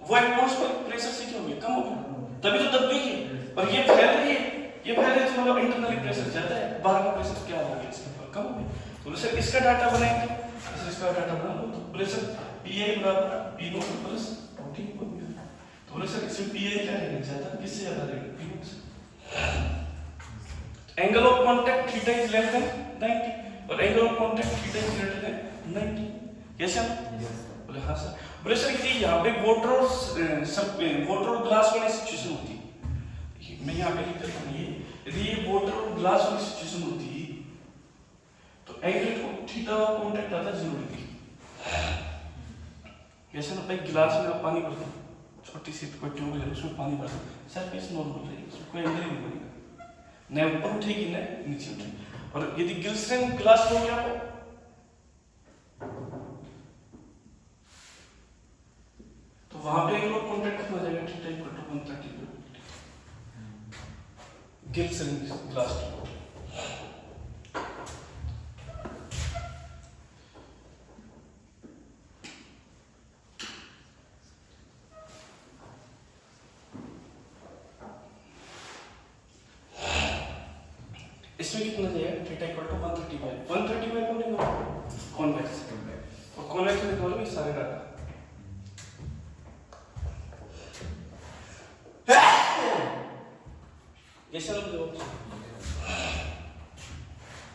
वो एटमॉस्फेरिक प्रेशर से क्या हो गया, कम हो गया, तभी तो दब गई है। और ये फैल रही है, ये फैल रही है, तो मतलब इंटरनली प्रेशर ज्यादा है, बाहर का प्रेशर क्या हो गया इसके ऊपर, कम हो गया। तो सर इसका डाटा बनाएंगे, इसका डाटा बना लो, तो प्रेशर पी आई बराबर पी नोट प्लस प्रोटीन हो गया। तो बोले सर इसमें पी आई क्या रहेगा, ज्यादा, किससे ज्यादा रहेगा, पी नोट से। Angle of contact theta is less than 90 और angle of contact theta is greater than 90। Yes sir, बोले हाँ सर। बोले सर कि यहाँ पे वाटर और ग्लास वाली सिचुएशन होती है, मैं यहाँ पे लिख देता हूँ, ये यदि ये वाटर और ग्लास वाली सिचुएशन होती तो एंगल को थीटा और कांटेक्ट ज्यादा जरूरी थी। जैसे ना भाई गिलास में आप पानी भर दो, छोटी सी कोई ट्यूब ले उसमें पानी भर दो, सरफेस नॉर्मल रहेगी, उसमें कोई एंगल ही नहीं बनेगा, न ऊपर उठेगी न नीचे उठेगी। और यदि ग्लिसरीन ग्लास हो गया तो वहां पे एंगल ऑफ कांटेक्ट हो जाएगा theta equal to 130 glycerine glass. इसमें कितना जाएगा, थीटा इक्वल टू 135 को लेंगे कॉन्वेक्स, और कॉन्वेक्स में निकालो ये सारे डाटा। जैसे लोग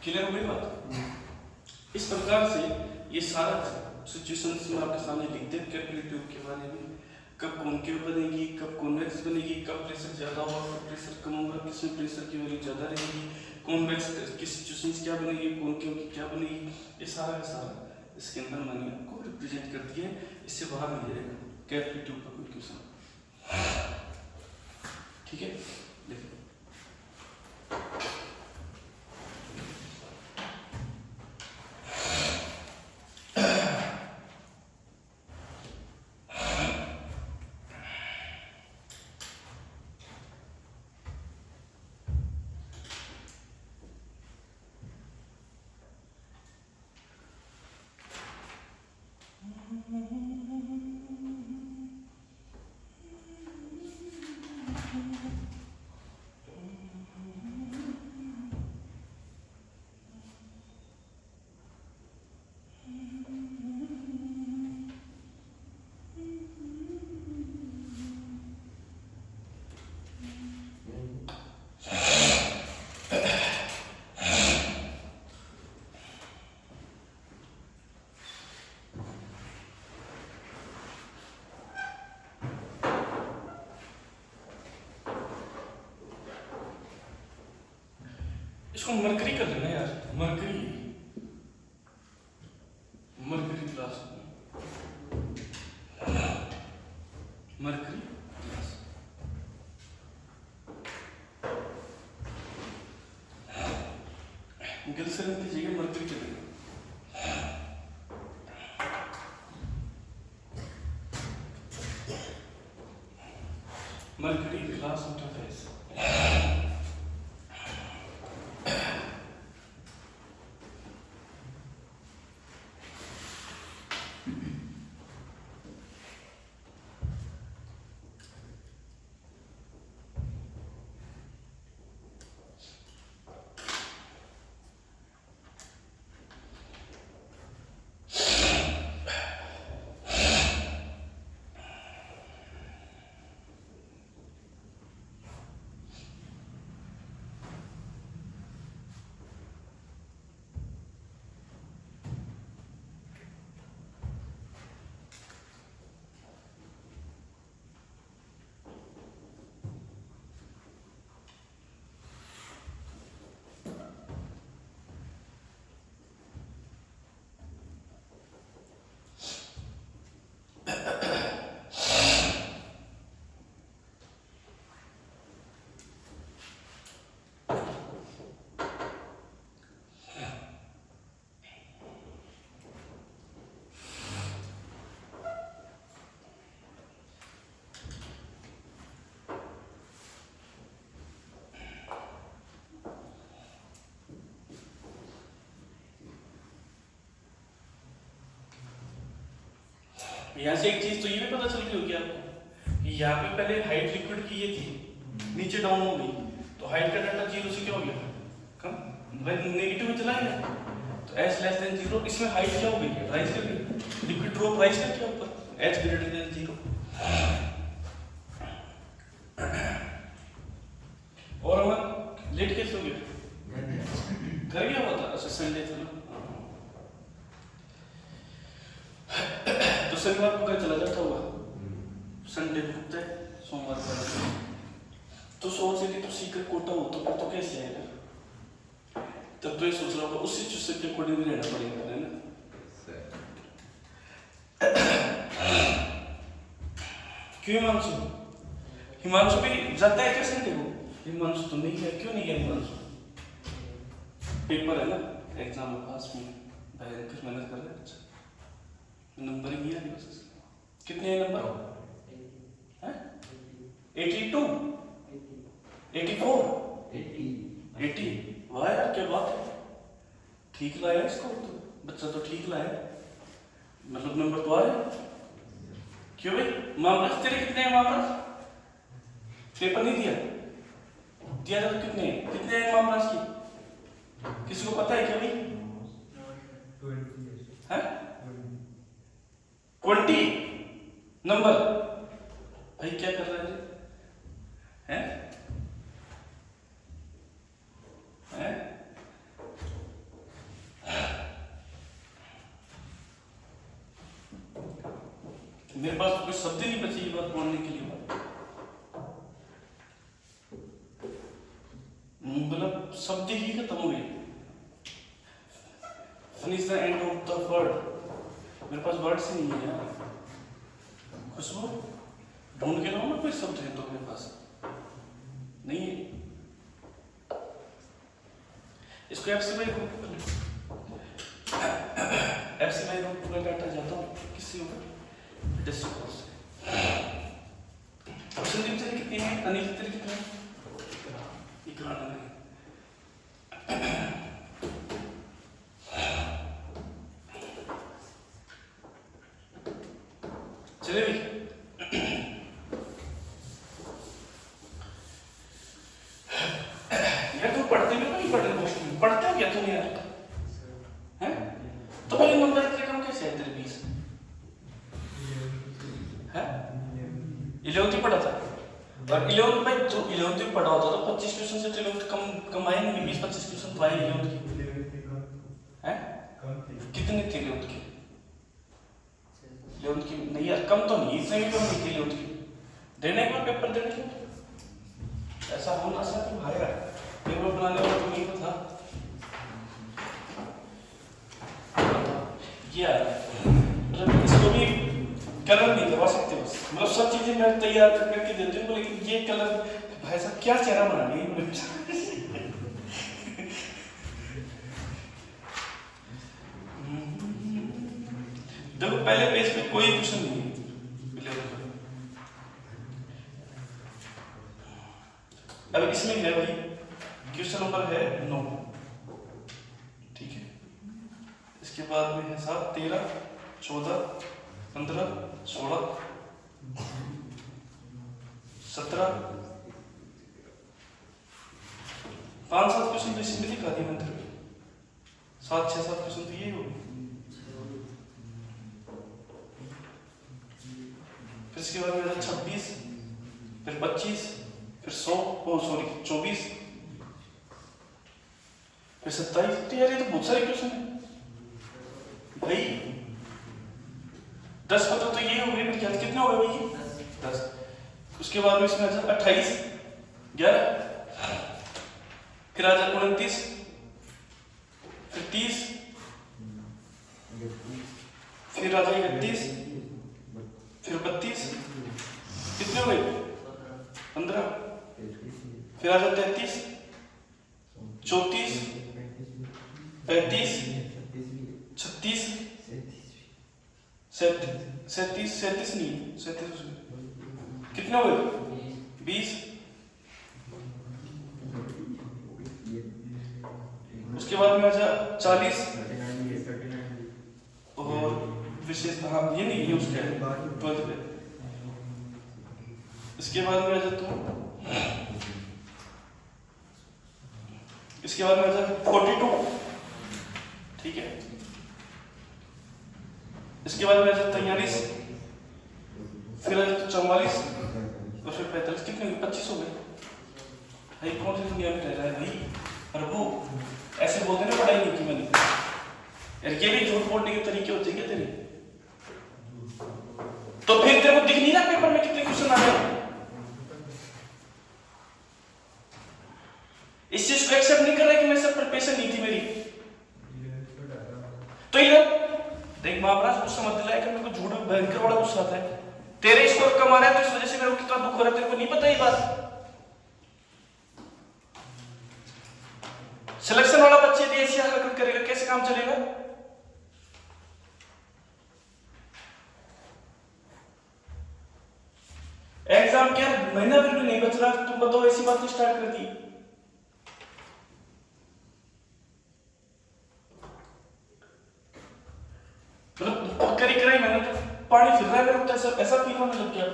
क्लियर हो गई बात। इस प्रकार से ये सारा सिचुएशंस में आपके सामने लिखते हैं कैलकुलेटिव के बारे में, कब कॉनकेव बनेगी, कब कॉन्वेक्स बनेगी, कब प्रेशर ज्यादा होगा, कब प्रेशर कम होगा, किसमें प्रेशर की वैल्यू ज्यादा रहेगी, कॉन्वेक्स की सिचुएशंस क्या बनेगी, कॉनकेव की क्या बनेगी, ये सारा का सारा इसके अंदर मैंने आपको रिप्रेजेंट कर दिया है। इससे बाहर नहीं जाएगा कैलकुलेटिव का कोई क्वेश्चन, ठीक है। देखिए इसको मरकरी कर लेना यार, mercury class, mercury class. Glycerine की जगह मरकरी चलेगा। Mercury glass interface. यहाँ से एक चीज तो ये भी पता चल रही होगी आपको कि यहाँ पे पहले हाइट लिक्विड की ये थी, नीचे डाउन हो गई, तो हाइट का डाटा 0 से क्या हो गया, कम, नेगेटिव में चला गया, तो h लेस देन 0, इसमें हाइट क्या हो गई, राइज कर गई, लिक्विड ड्रॉप राइज कर गया ऊपर, h ग्रेटर देन 0। और हम लेट कैसे हो गया, घर गया हुआ था, अच्छा संडे था ना, तो शनिवार को घर चला जाता हुआ, संडे को उठता है, सोमवार को, तो सोच रही थी तो सीकर कोटा हो तो कैसे आएगा, तब तो ये सोच रहा होगा उसी चीज के अकॉर्डिंग रहना पड़ेगा, है ना। क्यों हिमांशु, हिमांशु भी जाता है क्या संडे को, हिमांशु तो नहीं है, क्यों नहीं है हिमांशु, पेपर है ना, एग्जाम में पास में भयंकर मेहनत कर रहे हैं, अच्छा नंबर ही है, कितने हैं नंबर, 82, 84, 80, वाह यार क्या बात है, ठीक लाया इसको तो, बच्चा तो ठीक लाया, मतलब नंबर तो आ रहे, क्यों भाई, मामला तेरे कितने हैं, मामला पेपर नहीं दिया, दिया था तो कितने हैं मामला की, किसी को पता है क्या भाई, 20 नंबर, भाई क्या कर रहे हैं, हैं? मेरे पास तो कोई शब्द ही नहीं बची ये बात बोलने के लिए, मतलब शब्द ही खत्म हो गए, finish the end of the word, मेरे पास वर्ड्स ही नहीं है यार, खुशबू ढूंढ के लाओ ना कोई शब्द है तो मेरे पास नहीं है, इसको एफसी बाई रूट में काटा जाता हूँ, किससे होगा, डिस्ट्रिक्ट से। संदीप तेरे कितने हैं, अनिल तेरे कितने हैं, इकराना नहीं, चले भाई, यार तुम पढ़ते भी नहीं, पढ़ते हो क्या तुम यार, हैं? तो भाई नंबर इतने कम कैसे है तेरे 20, हैं? 11th पढ़ा था, और 11th भाई तो 11th में पढ़ा होता तो 25 क्वेश्चन से 11th कम आए नहीं, 20-25 क्वेश्चन तो आए 11th की, हैं? कितने थे 11th के, 11th की नहीं यार, कम तो नहीं, इतने भी कम नहीं थे 11th की, देने एक बार पेपर देने के, ऐसा होना सा तो भाई यार, पेपर बनाने वाला तो नहीं तो था, यार मतलब इसको भी कलर नहीं करवा सकते बस, मतलब सब चीजें मैं तैयार करके देती हूँ, लेकिन ये कलर भाई साहब क्या चेहरा बना रही है, देखो पहले पेज पे कोई क्वेश्चन नहीं है, अब इसमें है भाई क्वेश्चन नंबर है 9, ठीक है, इसके बाद में है 7, 13, 14, 15, 16, 17, 5-7 क्वेश्चन तो इसमें दिखा दिए मैंने, 7-6-7 क्वेश्चन तो यही होगी, फिर इसके बाद में 26, फिर 25, फिर 24, फिर 27, तो यार ये तो बहुत सारे क्वेश्चन है भाई, 10 पता तो ये हो गए, क्या कितने हो गए भाई, 10, उसके बाद में इसमें 28, 11, फिर आ जाए 29, फिर 30, फिर आ जाए 31, फिर 32, कितने हो गए, 15, फिर आ जाए 33, 34, 35, 36, 37 नहीं, 37 कितने हो गए, 20, उसके बाद में आ जा 40, और विशेषता, हाँ ये नहीं, ये उसका है 12th पे। इसके बाद में आ जाता हूँ, इसके बाद में आ जाता 42, ठीक है। इसके बाद में आ जाता 43, फिर आ जाता 44 और फिर 45। कितने 25 हो गए भाई? कौन सी दुनिया में रह रहा है भाई? प्रभु ऐसे बोलते ना, पढ़ाई नहीं की मैंने यार, ये भी झूठ बोलने के तरीके होते हैं क्या तेरे? तो फिर तेरे को दिख नहीं रहा पेपर में कितने क्वेश्चन आ गए? इस चीज को एक्सेप्ट नहीं कर रहा कि मेरे साथ प्रिपरेशन नहीं थी मेरी। तो ये देख महाराज, गुस्सा मत दिलाया कि मेरे को झूठ भयंकर बड़ा गुस्सा आता है। तेरे स्कोर कम आ रहा है तो इस वजह से मेरे को कितना दुख हो रहा है, तेरे को नहीं पता ये बात? सिलेक्शन वाला बच्चे यदि ऐसी हरकत करेगा कैसे काम चलेगा? एग्जाम क्या महीना भी नहीं बच रहा, तुम बताओ ऐसी बात स्टार्ट कर दी। करी कराई मैंने तो पानी फिर रहा है मेरे को, ऐसा फील होने लग गया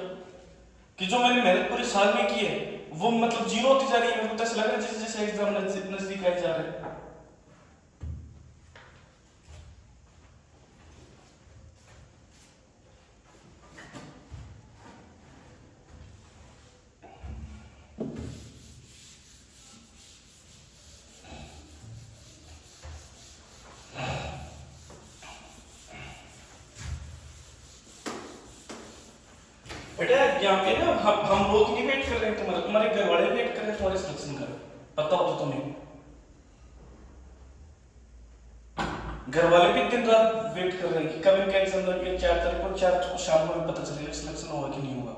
कि जो मैंने मेहनत पूरे साल में की है वो मतलब जीरो होती जा रही है। मेरे को ऐसा लग रहा है जैसे जैसे एग्जाम नजदीक आए जा रहे हैं। बेटा यहाँ पे ना हम लोग नहीं वेट कर रहे हैं तुम्हारे, तुम्हारे घर वाले वेट कर रहे हैं तुम्हारे सिलेक्शन का। पता हो तो तुम्हें, घर वाले भी दिन रात वेट कर रहे हैं कि कब इनका एग्जाम लग गया 4 तारीख को, 4 को शाम को पता चलेगा सिलेक्शन होगा कि नहीं होगा।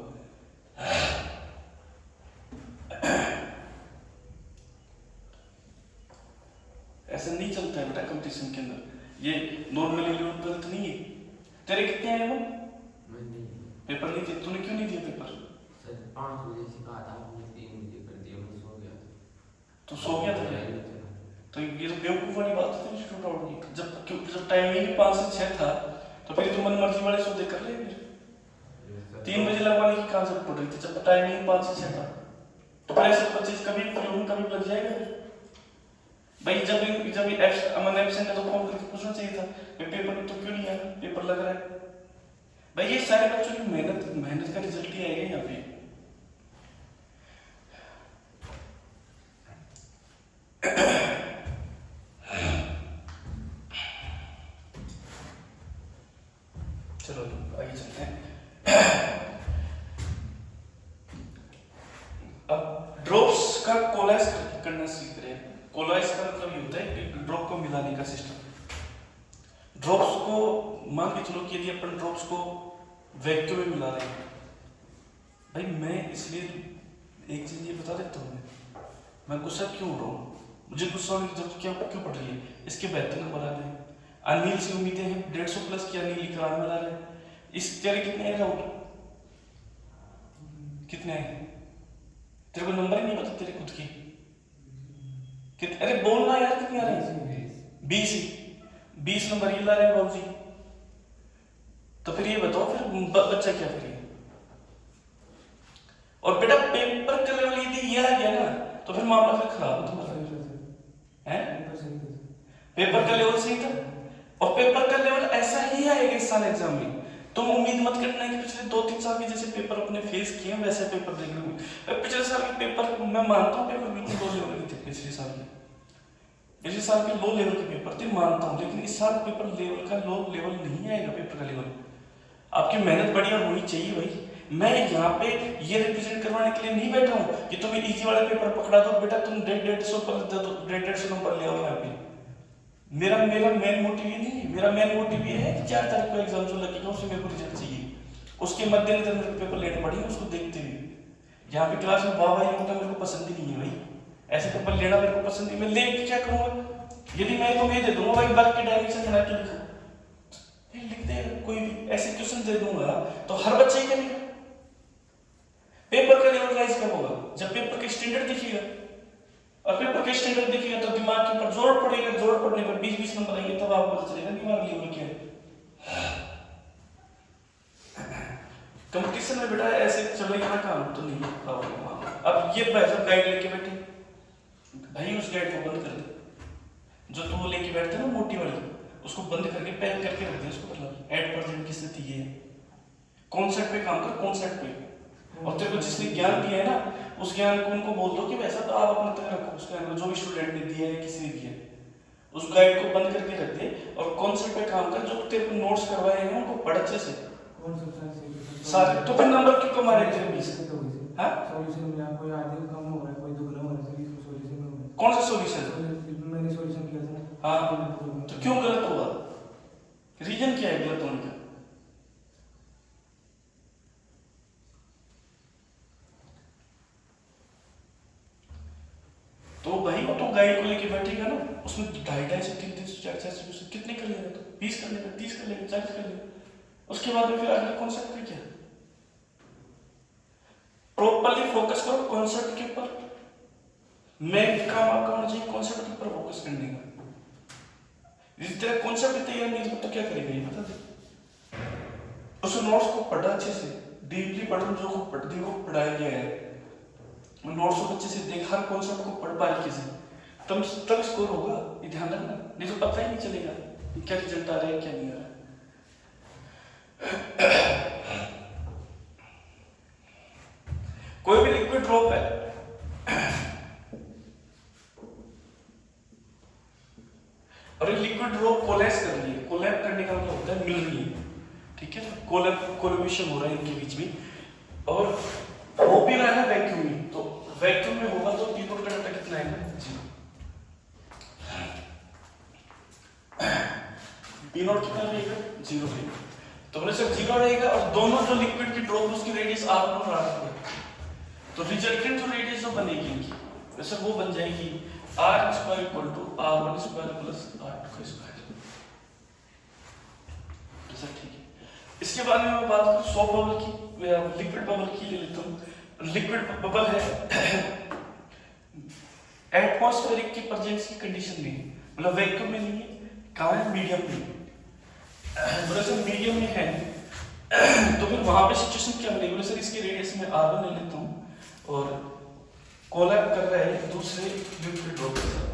ऐसा नहीं चलता है बेटा कंपटीशन के अंदर, ये नॉर्मली लेवल पर तो नहीं है। तेरे कितने आए वो? पेपर नहीं दिया? तूने क्यों नहीं दिया पेपर? सर 5 बजे से कहा था, हमने 3 बजे कर दिया, मैं सो गया था। तू सो गया था? तो ये तो बेवकूफ वाली बात है तेरी स्टूडेंट आउट की। जब टाइम ही 5 से 6 था तो फिर तुम मनमर्जी वाले सौदे कर रहे फिर 3 बजे लगवाने की कहां जरूरत पड़ रही थी जब टाइम ही 5 से 6 था? तो फिर ऐसे 25 कभी कभी लग जाएगा फिर भाई। जब अमन एब्सेंट है तो फोन करके पूछना चाहिए था पेपर में तो क्यों नहीं आया, पेपर लग रहा है भाई। ये सारे बच्चों की मेहनत का रिजल्ट ही आएगा यहाँ पे। चलो आगे चलते हैं। अब ड्रॉप्स का कोलाइज करना सीख रहे हैं। कोलाइज का मतलब ये होता है कि ड्रॉप को मिलाने का सिस्टम। ड्रॉप्स को मान के चलो कि यदि अपन ड्रॉप्स को वैक्यूम में मिला रहे हैं भाई, मैं इसलिए एक चीज ये बता देता हूँ, मैं गुस्सा क्यों हो रहा हूँ, मुझे गुस्सा होने की जरूरत क्यों पड़ रही है? इसके बेहतर नंबर आ रहे हैं, अनिल से उम्मीदें हैं 150 प्लस की, अनिल इकरार में ला रहे हैं। इस तेरे कितने आए राउट? कितने आए? तेरे को नंबर ही नहीं पता तेरे खुद की? अरे बोलना यार, कितने आ रहे हैं? 20 नंबर ये ला रहे हैं बाबू जी। तो फिर ये बताओ फिर बच्चा क्या करेगा? और बेटा पेपर का लेवल यदि ये आ गया ना तो फिर मामला फिर खराब है तुम्हारा है। पेपर का लेवल सही था और पेपर का लेवल ऐसा ही आएगा इस साल एग्जाम में। तुम उम्मीद मत करना कि पिछले 2-3 साल के जैसे पेपर अपने फेस किए वैसे पेपर देख लो। पिछले साल के पेपर मैं मानता हूँ पेपर बिल्कुल लो लेवल के थे। पिछले साल के लो लेवल के पेपर थे मानता हूँ, लेकिन इस साल पेपर लेवल का लो लेवल नहीं आएगा। पेपर का लेवल आपकी मेहनत बढ़िया होनी चाहिए भाई। मैं यहाँ पे ये रिप्रेजेंट करवाने के लिए नहीं बैठा हूँ कि तुम्हें इजी वाला पेपर पकड़ा दो बेटा, तुम 150 नंबर ले आओ यहाँ पे। मेरा मेन मोटिव ये नहीं है। मेरा मेन मोटिव ये है कि 4 तारीख को एग्जाम जो लगेगा उसमें मेरे को रिजल्ट चाहिए। उसके मद्देनजर मेरे को पेपर लेने पड़ेंगे उसको देखते हुए। यहाँ पे क्लास में वाह वाह होता मेरे को पसंद ही नहीं है भाई। ऐसे पेपर लेना मेरे को पसंद नहीं। मैं ले क्या करूँगा? यदि मैं तुम्हें ये दे दूंगा भाई वर्ग के डायमेंशन बना के लिख दे, कोई भी ऐसे क्वेश्चन दे दूंगा तो हर बच्चे ही करेगा। पेपर का लेवल राइज कब होगा? जब पेपर का स्टैंडर्ड दिखेगा, और पेपर का स्टैंडर्ड दिखेगा तो दिमाग के ऊपर जोर पड़ेगा। जोर पड़ने पर 20-20 नंबर आएंगे, तब आपको पता चलेगा दिमाग लेवल क्या है। कंपटीशन में बेटा ऐसे चलेगा ना काम तो नहीं होगा। अब ये भाई साहब गाइड लेके बैठे, भाई उस गाइड को बंद कर दे, जो तू लेके बैठते ना मोटी वाली, उसको बंद करके पैक करके रख दे उसको, मतलब एट प्रेजेंट की स्थिति ये है, कॉन्सेप्ट पे काम कर, कॉन्सेप्ट पे। और तेरे को जिसने ज्ञान दिया है ना, उस ज्ञान को उनको बोल दो कि वैसा तो आप अपने तक रखो, उसके अंदर जो भी स्टूडेंट ने दिया है किसी ने दिया है, उस गाइड को बंद करके रख दे और कॉन्सेप्ट पे काम कर। जो तेरे को नोट्स करवाए हैं उनको पढ़ अच्छे से सारे, तो फिर नंबर क्यों कमा रहे थे 20? हाँ सॉल्यूशन में कोई आदमी कम हो रहा है, कोई दुगना हो रहा है, इसको सॉल्यूशन में हो रहा कौन सा सॉल्यूशन? है। मैंने सॉल्यूशन किया था ना। हाँ तो क्यों गलत हुआ? रीजन क्या है गलत होने का? तो भाई वो तो गाइड को लेके बैठेगा ना, उसमें 2.5 से 3 से 4 से कितने कर लेगा? तो 20 कर लेगा, 30 कर लेगा, 40 कर लेगा। उसके बाद में फिर अगला कॉन्सेप्ट पे क्या? प्रॉपर्ली फोकस करो कॉन्सेप्ट के ऊपर। मेन काम आपका होना चाहिए कॉन्सेप्ट के ऊपर फोकस करने का। जिस तरह कॉन्सेप्ट तैयार नहीं तो क्या करेगा ये बता दे। उस नोट्स को पढ़ा अच्छे से, डीपली पढ़ो, जो को पढ़ाया गया है नोट्स को अच्छे से देख, हर कॉन्सेप्ट को पढ़ बारीकी से, तब स्कोर होगा। ये ध्यान रखना, नहीं तो पता ही नहीं चलेगा क्या रिजल्ट आ रहा है क्या नहीं आ रहा है। कोई भी लिक्विड ड्रॉप है, और ये लिक्विड ड्रॉप कोलैप्स कर रही है, कोलैप्स करने का मतलब होता है मिल रही है, ठीक है ना, कोलैबोरेशन हो रहा है इनके बीच में, और हो भी रहा है वैक्यूम में। तो वैक्यूम में होगा तो पी नॉट का कितना है? 0। पी नॉट कितना रहेगा? 0 रहेगा। तो बोले सर 0 रहेगा और दोनों जो लिक्विड की ड्रॉप उसकी रेडियस r1 और r2 है, तो रिजल्टेंट जो रेडियस जो बनेगी इनकी, वैसे वो बन जाएगी r² = r1² + r2²। ऐसा ठीक है। इसके बाद में मैं बात करूं सॉफ्ट बबल की, लिक्विड बबल की ले लेता हूं। लिक्विड बबल है एटमॉस्फेरिक की प्रेजेंस की कंडीशन में, मतलब वैक्यूम में नहीं है, कहां है? मीडियम में। बोले सर मीडियम में है तो फिर वहां पे सिचुएशन क्या बनेगी? बोले सर इसकी रेडियस में r1 ले लेता हूं और कोलैब कर रहा है दूसरे लिक्विड ड्रॉप के साथ।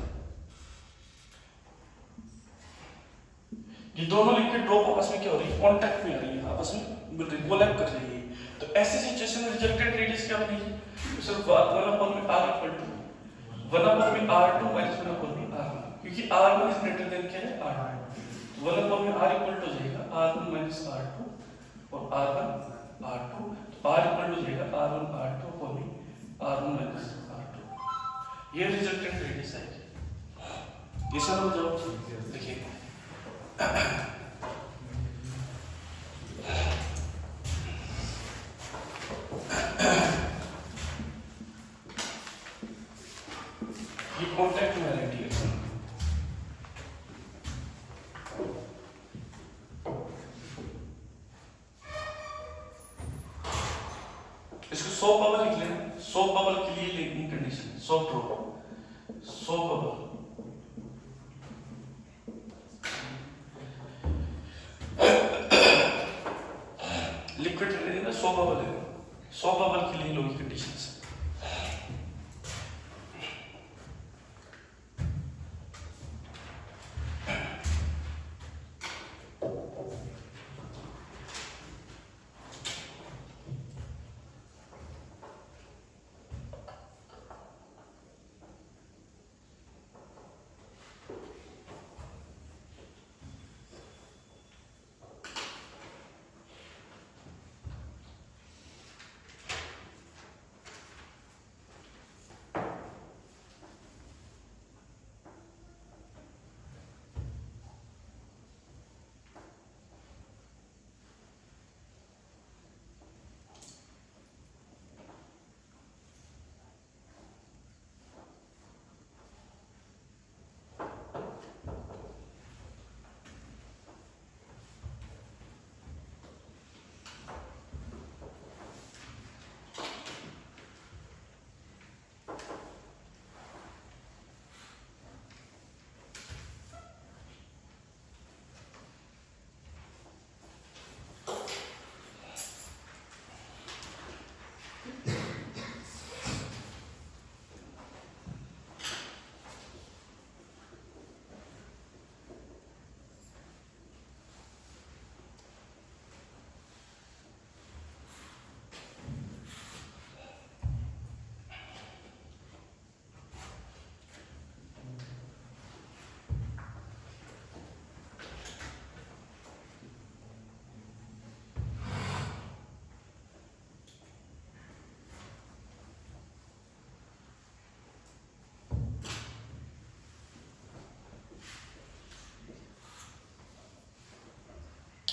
ये दोनों लिक्विड ड्रॉप आपस में क्या हो रही है? कांटेक्ट में आ रही है, आपस में मिल रही है, कोलैब कर रही है। तो ऐसी सिचुएशन में रिजल्टेंट रेडियस क्या बनेगी? सर 1/r = 1/r2 - 1/r1, क्योंकि r1 इज ग्रेटर देन क्या है? r2। 1/r इक्वल टू जाएगा r1 - r2 और r1 r2, तो r इक्वल टू जाएगा r1 r2 upon r1 - r2। ये रिजल्टेंट रेडियस आएगी। ये समझ जाओ, देखिए ये कांटेक्ट में रहती है। इसको सॉफ्ट बबल लिख लेना। सॉफ्ट बबल के लिए लिखनी condition soft drop, soft bubble liquid रहने देना, सॉफ्ट बबल है। सॉफ्ट बबल के लिए लोग कंडीशंस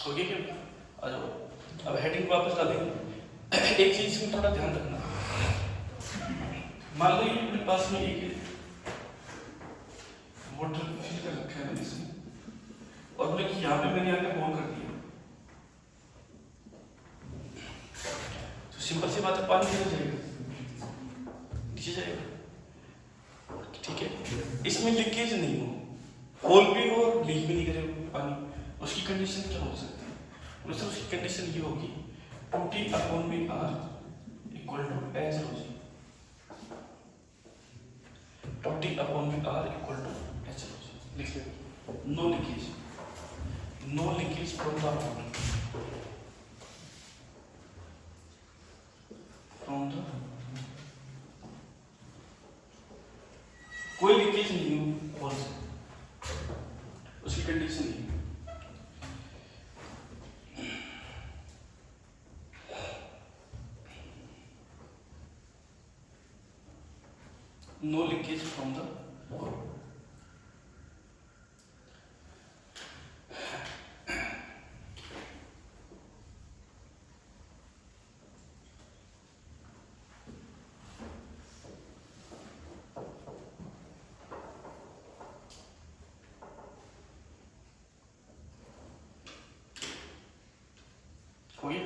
हो गया क्या? आ जाओ, अब हेडिंग को वापस डालेंगे। एक चीज में थोड़ा ध्यान रखना, मान लो ये मेरे पास में एक वाटर फिल कर रखा है मैंने इसमें, और बोले कि यहाँ पे मैंने आके होल कर दिया, तो सिंपल सी बात है, पानी किधर जाएगा? नीचे जाएगा। ठीक है, इसमें लीकेज नहीं हो, होल भी हो, लीक भी नहीं करे पानी, उसकी कंडीशन क्या हो सकती है? वैसे उसकी कंडीशन ये होगी 2T/R equal to H rho g। 2T/R equal to H rho g लिख लो। No leakage from the water, from the, कोई लीकेज नहीं हो होल से, उसकी कंडीशन ये। No leakage from the wall. हो गया?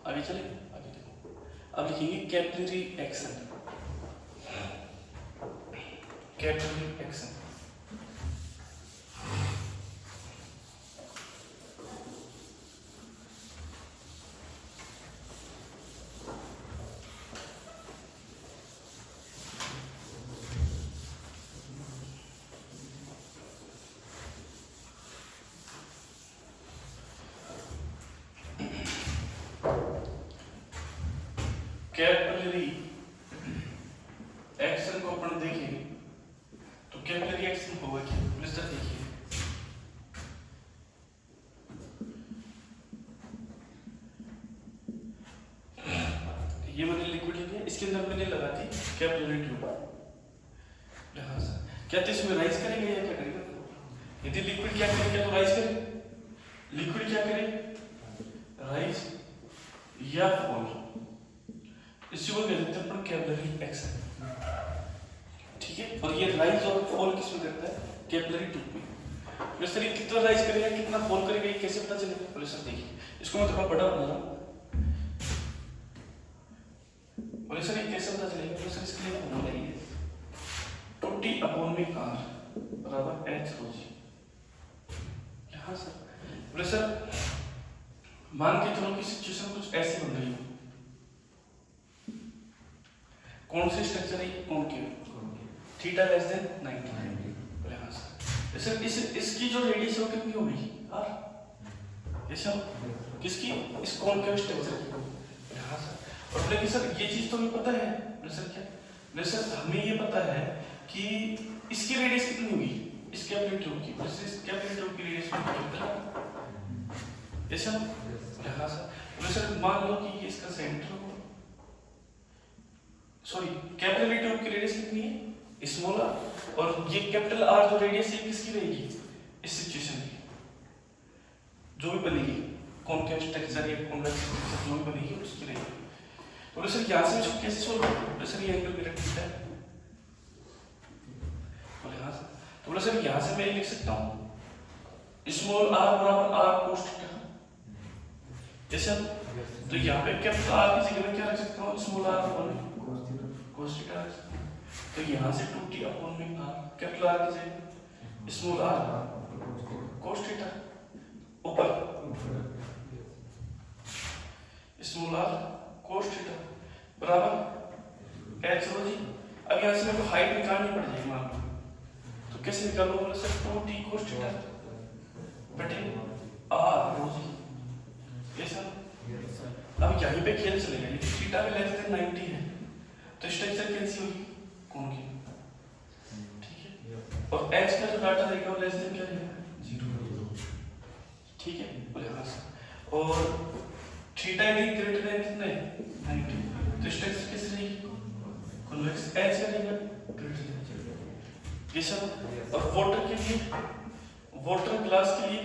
आगे चले, आगे देखो, अब लिखेंगे capillary action. Capillary action, capillary action को अपन देखेंगे तो कैपिलरी एक्शन होगा क्या? ब्लिस्टर देखिए, ये मैंने लिक्विड लिया, इसके अंदर मैंने लगा दी कैपिलरी ट्यूब। यहाँ से क्या तो इसमें राइज करेंगे या क्या करेगा? यदि लिक्विड क्या करेगा तो राइज करे, लिक्विड क्या करे? राइज या फॉल, इसी को कहते हैं अपन कैपिलरी एक्शन। ठीक है, और ये राइज और फॉल किसमें करता है? कैपिलरी ट्यूब में। वैसे ये कितना राइज करेगा कितना फॉल करेगा ये कैसे पता चलेगा? बोले सर देखिए, इसको मैं थोड़ा बड़ा बना रहा हूँ। बोले सर ये कैसे पता चलेगा? बोले सर इसके लिए फॉर्मूला ही है 2T/R बराबर H rho g। यहाँ सर बोले सर मान के चलो कि सिचुएशन कुछ ऐसी बन रही हो, कौन सी स्ट्रक्चर है? Concave, theta less than 90। बोले हाँ सर, सर इसकी जो रेडियस है वो कितनी होगी? R। ऐसा किसकी? इस कॉन्केव स्ट्रक्चर की। बोले हाँ सर, और बोले कि सर ये चीज तो हमें पता है। बोले सर क्या? बोले सर हमें ये पता है कि इसकी रेडियस कितनी होगी? इस कैपिलरी ट्यूब की, इस कैपिलरी ट्यूब की रेडियस कितनी? ऐसा। बोले हाँ सर। बोले सर मान लो कि ये इसका सेंटर हो, सॉरी कैपिलरी ट्यूब की रेडियस कितनी है? स्मॉल r, और ये कैपिटल R जो रेडियस है किसकी रहेगी? इस सिचुएशन की जो भी बनेगी कॉन्केव स्ट्रक्चर या कॉन्वेक्स स्ट्रक्चर जो भी बनेगी उसकी रहेगी। बोले सर यहाँ से इसको कैसे सॉल्व करें? बोले सर ये एंगल मेरा थीटा है। बोले हाँ सर, तो बोले सर यहाँ से मैं लिख सकता हूँ स्मॉल r बराबर r cos थीटा। जैसे तो यहाँ पे कैपिटल R की जगह में क्या रख सकता हूँ? स्मॉल r बराबर cos थीटा। तो यहाँ से 2T/R कैपिटल R की जगह स्मॉल r cos थीटा, ऊपर स्मॉल r cos थीटा बराबर H rho g। अब यहाँ से मेरे को हाइट निकालनी पड़ जाएगी मान लो, तो कैसे निकालो? बोले सर 2T cos थीटा बटे R rho g। कैसा? अब यहीं पे खेल चलेगा, यदि थीटा भी लेस देन 90 है तो स्ट्रक्चर कैसी होगी? कॉन्केव। ठीक है, और h का जो डाटा रहेगा वो लेस देन क्या रहेगा? 0। ठीक है, बोले हाँ सर, और थीटा यदि ग्रेटर देन कितना है? 90, तो स्ट्रक्चर कैसी रहेगी? कॉन्वेक्स। h का रहेगा ग्रेटर देन। ये सब। और वाटर के लिए, वाटर ग्लास के लिए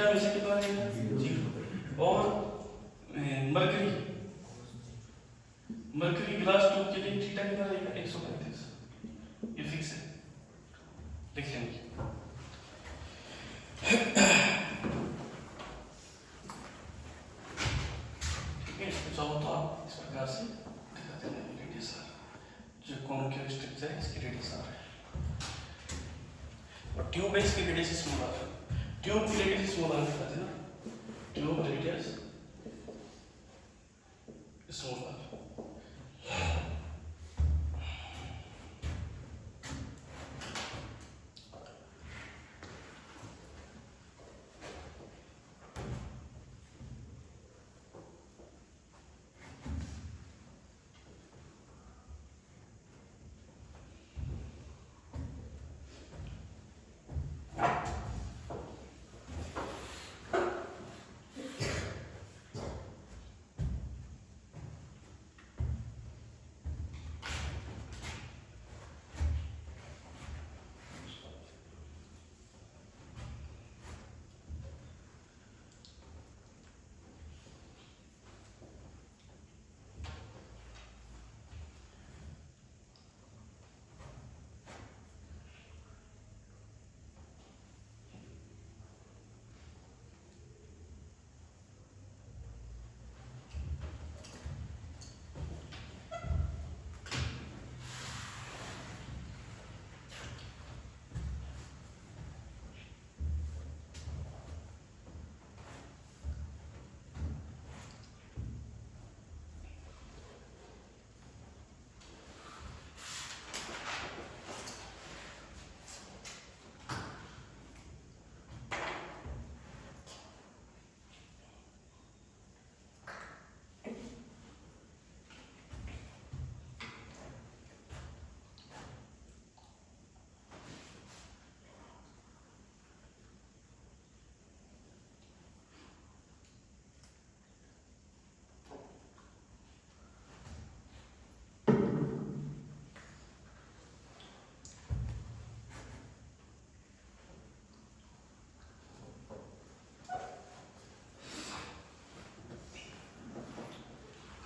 थीटा में से कितना रहेगा 0 और मरकरी ग्लास ट्यूब के लिए थीटा कितना रहेगा 135 ये फिक्स है लिख लेंगे ठीक है इसको चाहो तो आप इस प्रकार से दिखाते हैं रेडियस आर जो कोनों की स्ट्रक्चर है इसकी रेडियस आर है और ट्यूब है इसकी रेडियस स्मॉल आर ट्यूब की रेडियस स्मॉल आर दिखाते हैं ना ट्यूब रेडियस स्मॉल आर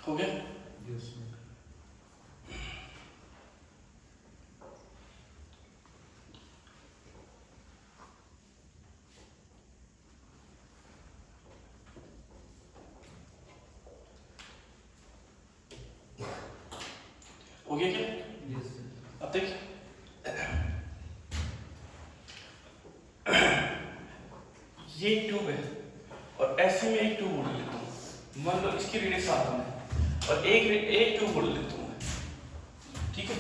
हो गया यस हो गया क्या यस अब देखिए ये एक ट्यूब है और ऐसे में एक ट्यूब बोल लेता हूँ मान लो इसकी रेडियस आर है और एक ट्यूब बोल लेता हूँ मैं ठीक है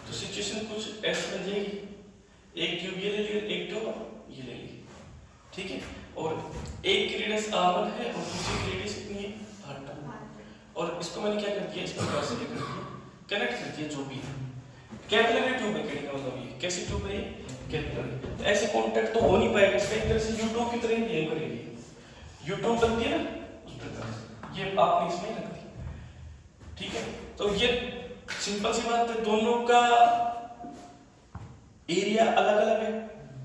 तो सिचुएशन कुछ ऐसे बन जाएगी एक ट्यूब ये ले लिया एक ट्यूब ये ले ली ठीक है और एक की रेडियस r1 है और दूसरी की रेडियस कितनी है r2 और इसको मैंने क्या कर दिया इस प्रकार से क्या कर दिया कनेक्ट कर दिया जो भी है कैपिलरी ट्यूब है कहने का मतलब ये कैसी ट्यूब है ये कैपिलरी तो ऐसे कांटेक्ट तो हो नहीं पाएगा इसका एक तरह से U2 की तरह ही बिहेव करेगी U2 बनती है ना उस प्रकार से ये आपने इसमें रख दी ठीक है तो ये सिंपल सी बात है दोनों का एरिया अलग अलग है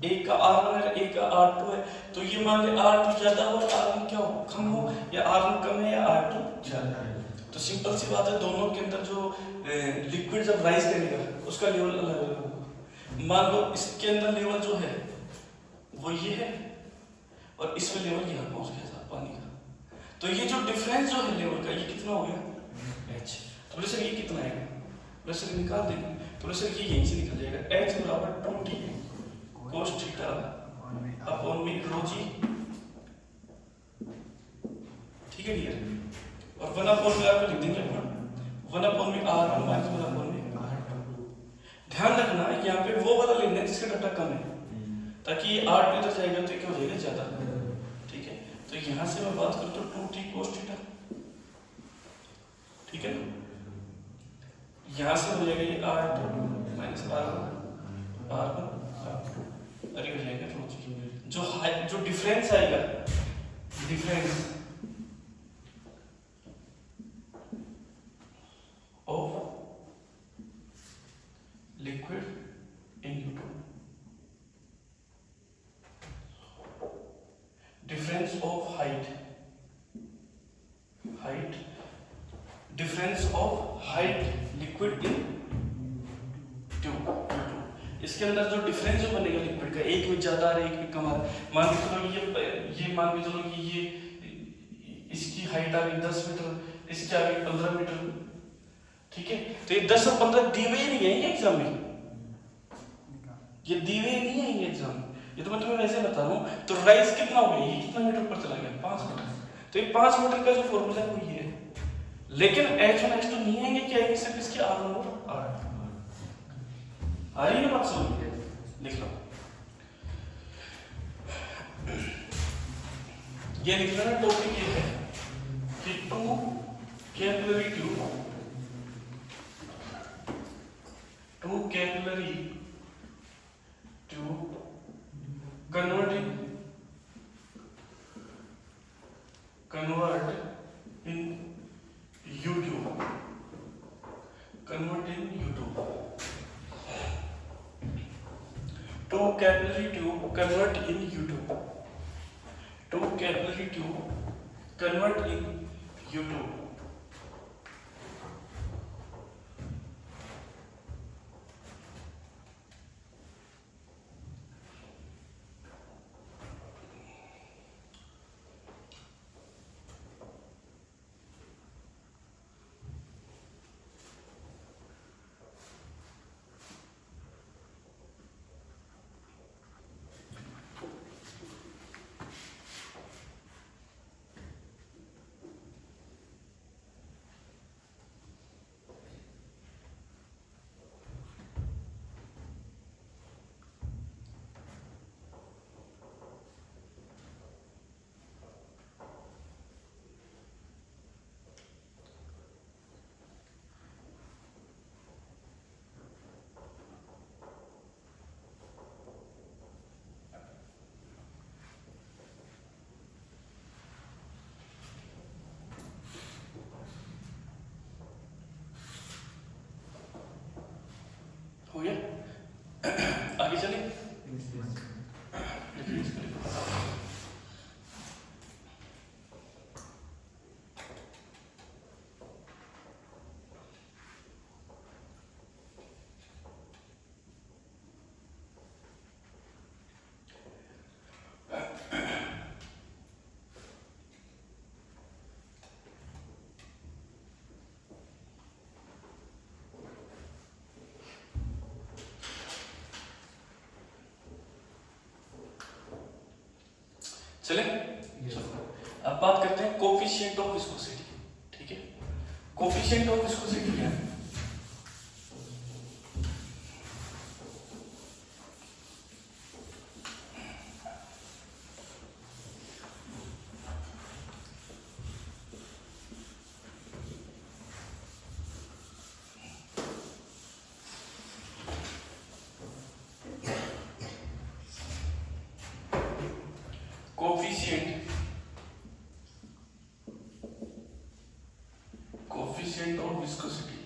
एक का R1 है एक का R2 है तो ये मान ले R2 ज्यादा हो और R1 क्या हो कम हो या R1 कम है या R2 ज्यादा है तो सिंपल सी बात है दोनों के अंदर जो लिक्विड जब राइज करेगा उसका लेवल अलग अलग होगा मान लो इसके अंदर लेवल जो है वो ये है और इसमें लेवल यहाँ पहुंच गया था पानी का तो ये जो डिफरेंस जो है लेवल का ये कितना हो गया h तो प्रेशर ये कितना है प्रेशर निकाल देंगे तो प्रेशर ये यहीं से निकल जाएगा h बराबर 2t cos थीटा अपॉन में rho g ठीक है डियर और 1 अपॉन में आपको लिख देंगे अपना 1 अपॉन में r1 माइनस 1 अपॉन में ध्यान रखना यहाँ पे वो वाला लेना है जिसका डाटा कम है ताकि ये r2 इधर जाएगा तो क्या हो जाएगा ज्यादा ठीक है तो यहाँ से मैं बात करूँ तो 2t cos थीटा ठीक है यहाँ से हो जाएगा ये r2 माइनस r1 अरे हो जाएगा rho g जो डिफरेंस आएगा difference of liquid in U2 जो बनेगा लिक्विड का, एक में ज्यादा आ रहा है एक में कम आ रहा है। मान के चलो ये मान के चलो कि ये इसकी हाइट आ गई 10 मीटर, इसकी आ गई 15 मीटर, ठीक है। तो ये 10 और 15 दी हुए नहीं आएंगे एग्जाम में, ये दी हुए नहीं आएंगे एग्जाम में, ये तो मैं तुम्हें वैसे बता रहा हूँ। तो राइज कितना हो गया, ये कितना मीटर पर चला गया, 5 मीटर। तो ये 5 मीटर का जो फॉर्मूला है वो ये है, लेकिन h1 h2 नहीं आएंगे, क्या आएंगे सिर्फ इसकी r1 और r2। आ रही है ना बात समझ, लिख लो ये लिख लो ना। टॉपिक ये है कि 2 capillary tube convert in YouTube, convert in YouTube, to capillary tube convert in YouTube, to capillary tube convert in YouTube। हो गया, आगे चले। चले, अब बात करते हैं कोफिशिएंट ऑफ विस्कोसिटी, ठीक है। कोफिशिएंट ऑफ विस्कोसिटी क्या है? कोफिशिएंट ऑफ विस्कोसिटी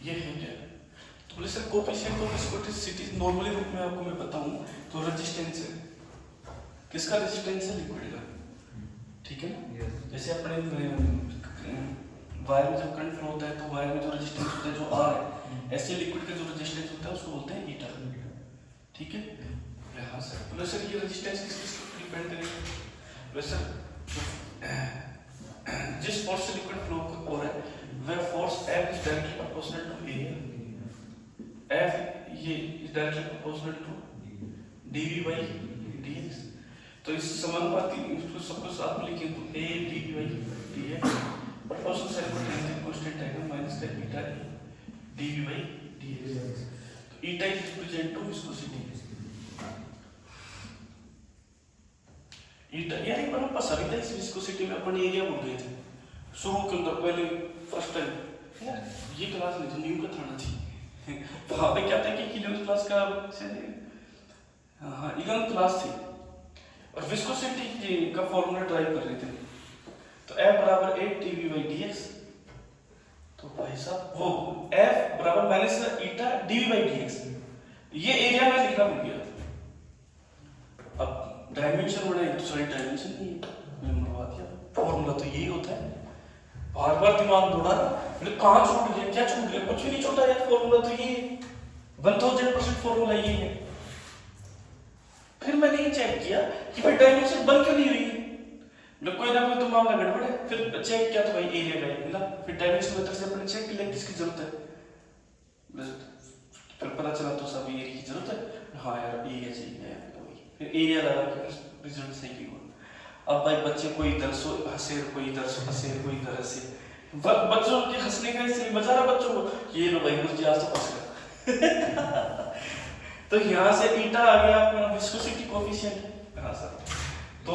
ये है क्या? तो बोले sir coefficient of viscosity normally रूप में आपको मैं बताऊं तो रेजिस्टेंस है, किसका रेजिस्टेंस है? लिक्विड का, ठीक है ना। जैसे अपने वायर में जब करंट फ्लो होता है तो वायर में जो रेजिस्टेंस होता है जो आर है, ऐसे लिक्विड का जो रेजिस्टेंस होता है उसको बोलते हैं ईटा, ठीक है। यहाँ से बोले सर ये रेजिस्टेंस किस पर डिपेंड करेगा? बोले सर जिस फोर्स से लिक्विड फ्लो हो रहा है वह force F is directly proportional to area, F ये is directly proportional to dV by dx। तो इस समानुपाती इसको सब कुछ आप लिखें तो A dV by dx proportional side पर टेंजेंट कांस्टेंट आएगा माइनस का ईटा dV by dx। तो eta is represent to viscosity. Eta यार एक बार मैं पढ़ा भी था इस विस्कोसिटी में, अपन एरिया भूल गए थे शुरू के अंदर पहले फर्स्ट टाइम। यार ये क्लास नहीं तो न्यू का थाना थी वहाँ पे क्या था कि किलोमीटर क्लास का हाँ 11th क्लास थी और विस्कोसिटी का फॉर्मूला ड्राइव कर रहे थे। तो F बराबर 8 dV by dx, तो भाई साहब वो F बराबर minus eta dV by dx, ये एरिया में लिखना भूल गया। अब डायमेंशन बड़ा है, सॉरी डायमेंशन नहीं मैं मरवा दिया, फॉर्मूला तो यही होता है। बार बार दिमाग दौड़ा, कहाँ छूट गया, क्या छूट गया? कुछ भी नहीं छूटा यार, फॉर्मूला तो यही है। 1000% फॉर्मूला ये है। फिर मैंने ये चेक किया कि भाई डायमेंशन बन क्यों नहीं हुई है, मतलब कोई ना कोई तो मामला गड़बड़ है। फिर चेक किया तो भाई एरिया का मिला, फिर डायमेंशन मेथड से अपने चेक किया किसकी जरूरत है, फिर पता चला तो सब एरिया की जरूरत है। हाँ यार एरिया चाहिए, फिर एरिया लगा के रिजल्ट सही हुआ। अब भाई बच्चे कोई इधर सो हंसे, कोई इधर सो हंसे, कोई इधर हंसे, बच्चों के हंसने का इसलिए मजा रहा बच्चों को, ये लो भाई गुरुजी आज तो फंस गया। तो यहाँ से ईटा आ गया अपना विस्कोसिटी कोएफिशिएंट। हाँ सर, तो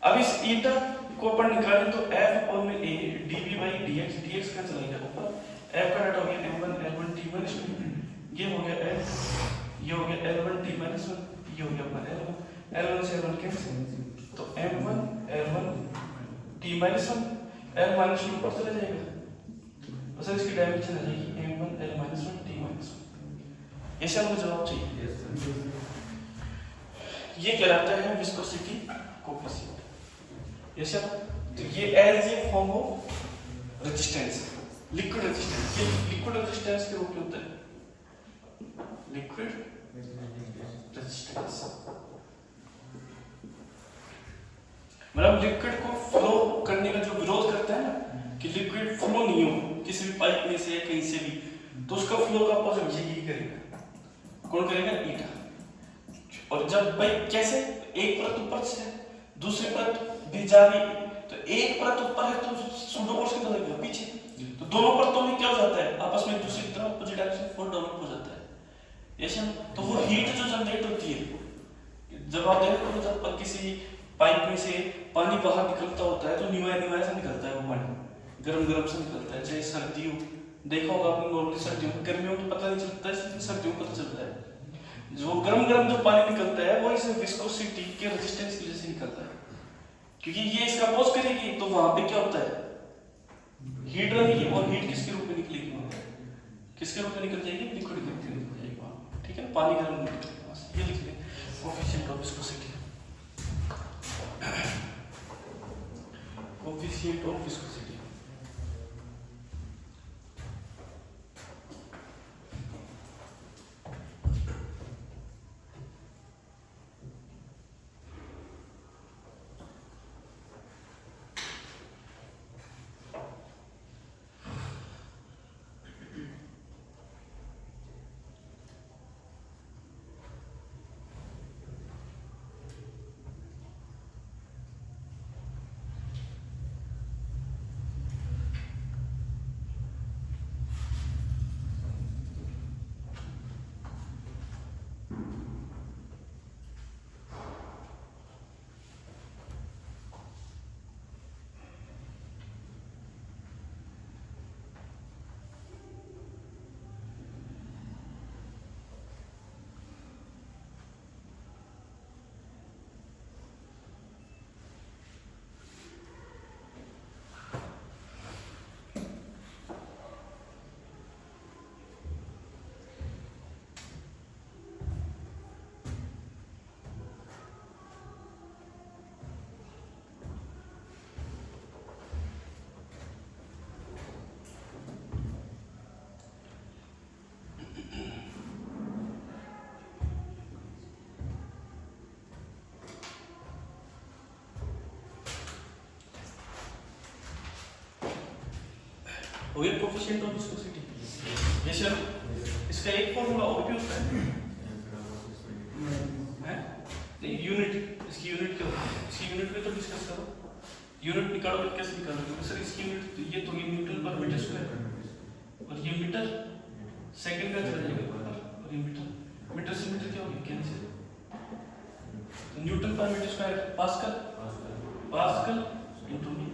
अब इस ईटा को अपन निकालें तो f अपॉन में a dv by dx, dx का चला गया ऊपर, f का डाटा हो गया m1 l1 t1, ये हो गया f, ये हो गया l1 t-1, ये हो गया अपना l1, l1 से l1 कैंसिल, तो m1 l1 t-1, l ऊपर चला जाएगा, बस इसकी डायमेंशन आ जाएगी m1 l-1 t-1। ऐसा हमको जवाब चाहिए। ये कहलाता है विस्कोसिटी कोएफिशिएंट। ऐसा तो ये as a form of resistance, liquid resistance, ये लिक्विड रेजिस्टेंस के रूप में होता है, लिक्विड रेजिस्टेंस। मतलब लिक्विड को फ्लो करने का जो विरोध करता है ना, कि लिक्विड फ्लो नहीं हो किसी भी पाइप में से या कहीं से भी, तो उसका फ्लो का अपोजिट यही करेगा, कौन करेगा, ईटा। और जब भाई कैसे एक परत ऊपर से दूसरी परत भी जा रही, तो एक परत ऊपर है तो सूडो फोर्स कितना लगेगा पीछे, तो दोनों परतों में क्या हो जाता है आपस में दूसरी तरफ अपोजिट डायरेक्शन फोर्स डेवलप हो जाता है। ऐसे तो वो हीट जो जनरेट होती है, जब आप देखो तो जब किसी पाइप में से पानी बाहर निकलता होता है तो निवाय निवाय से निकलता है, वो पानी गरम गरम से निकलता है, चाहे सर्दी हो, देखा होगा आपने नॉर्मली सर्दियों में, गर्मियों में तो पता नहीं चलता है, सिर्फ सर्दियों को पता चलता है। जो गरम गरम जो पानी निकलता है वो इस विस्कोसिटी के रेजिस्टेंस की वजह से निकलता है, क्योंकि ये इसका अपोज करेगी तो वहां पे क्या होता है, हीट रहेगी, और हीट किसके रूप में निकलेगी, किसके रूप में निकल जाएगी, लिक्विड के रूप में निकल जाएगी, ठीक है, पानी गर्म निकलेगा। ये लिख लें coefficient of viscosity, coefficient of viscosity. हो गया कोएफिशिएंट ऑफ विस्कोसिटी। ये सर इसका एक फॉर्मूला और भी होता है, नहीं यूनिट, इसकी यूनिट क्या होती है, इसकी यूनिट पे तो डिस्कस करो, यूनिट निकालो, कैसे निकालोगे सर, इसकी यूनिट तो ये तो ये न्यूटन पर मीटर स्क्वायर, और ये मीटर सेकंड का चला जाएगा, और ये मीटर, मीटर से मीटर क्या होगी, कैंसिल, न्यूटन पर meter square pascal, pascal into meter,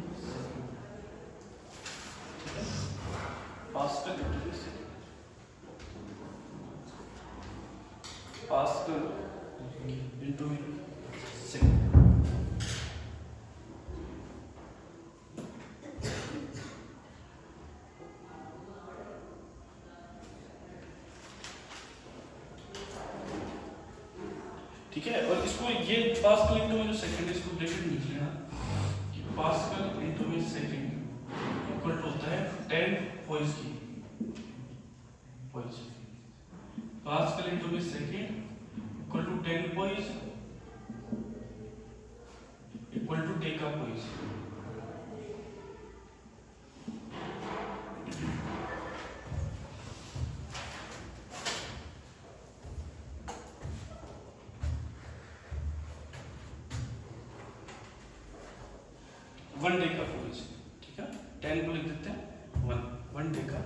pascal into second, pascal into second. ठीक है, और इसको ये पास्कल इंटू सेकंड, इसको ब्रैकेट में लिख लेना कि pascal into second equal to होता है 10 फोइस की poise. Pascal into B second equal to 10 poise equal to deca poise. One deca poise, ठीक है, 10 को लिख देते हैं वन डेका।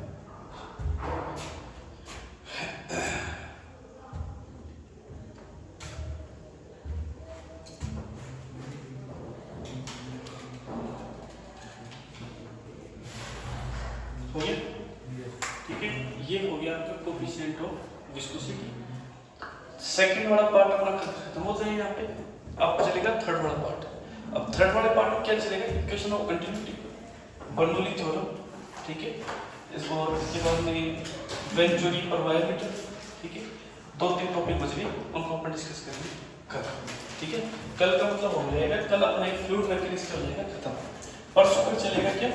हो गया, ठीक है, ये हो गया आपका कोफिशिएंट ऑफ विस्कोसिटी। सेकंड वाला पार्ट अपना खत्म हो जाएगा। यहाँ पे अब चलेगा थर्ड वाला पार्ट। अब थर्ड वाले पार्ट में क्या चलेगा, equation of continuity, Bernoulli theorem, ठीक है, इसको इसके बाद में वेंचुरी और वायरमीटर, ठीक है, 2-3 टॉपिक बच गए, उनको अपन डिस्कस करेंगे कल, ठीक है। कल का मतलब हो जाएगा, कल अपना एक फ्लूइड मैकेनिक्स हो जाएगा खत्म। परसों फिर चलेगा क्या,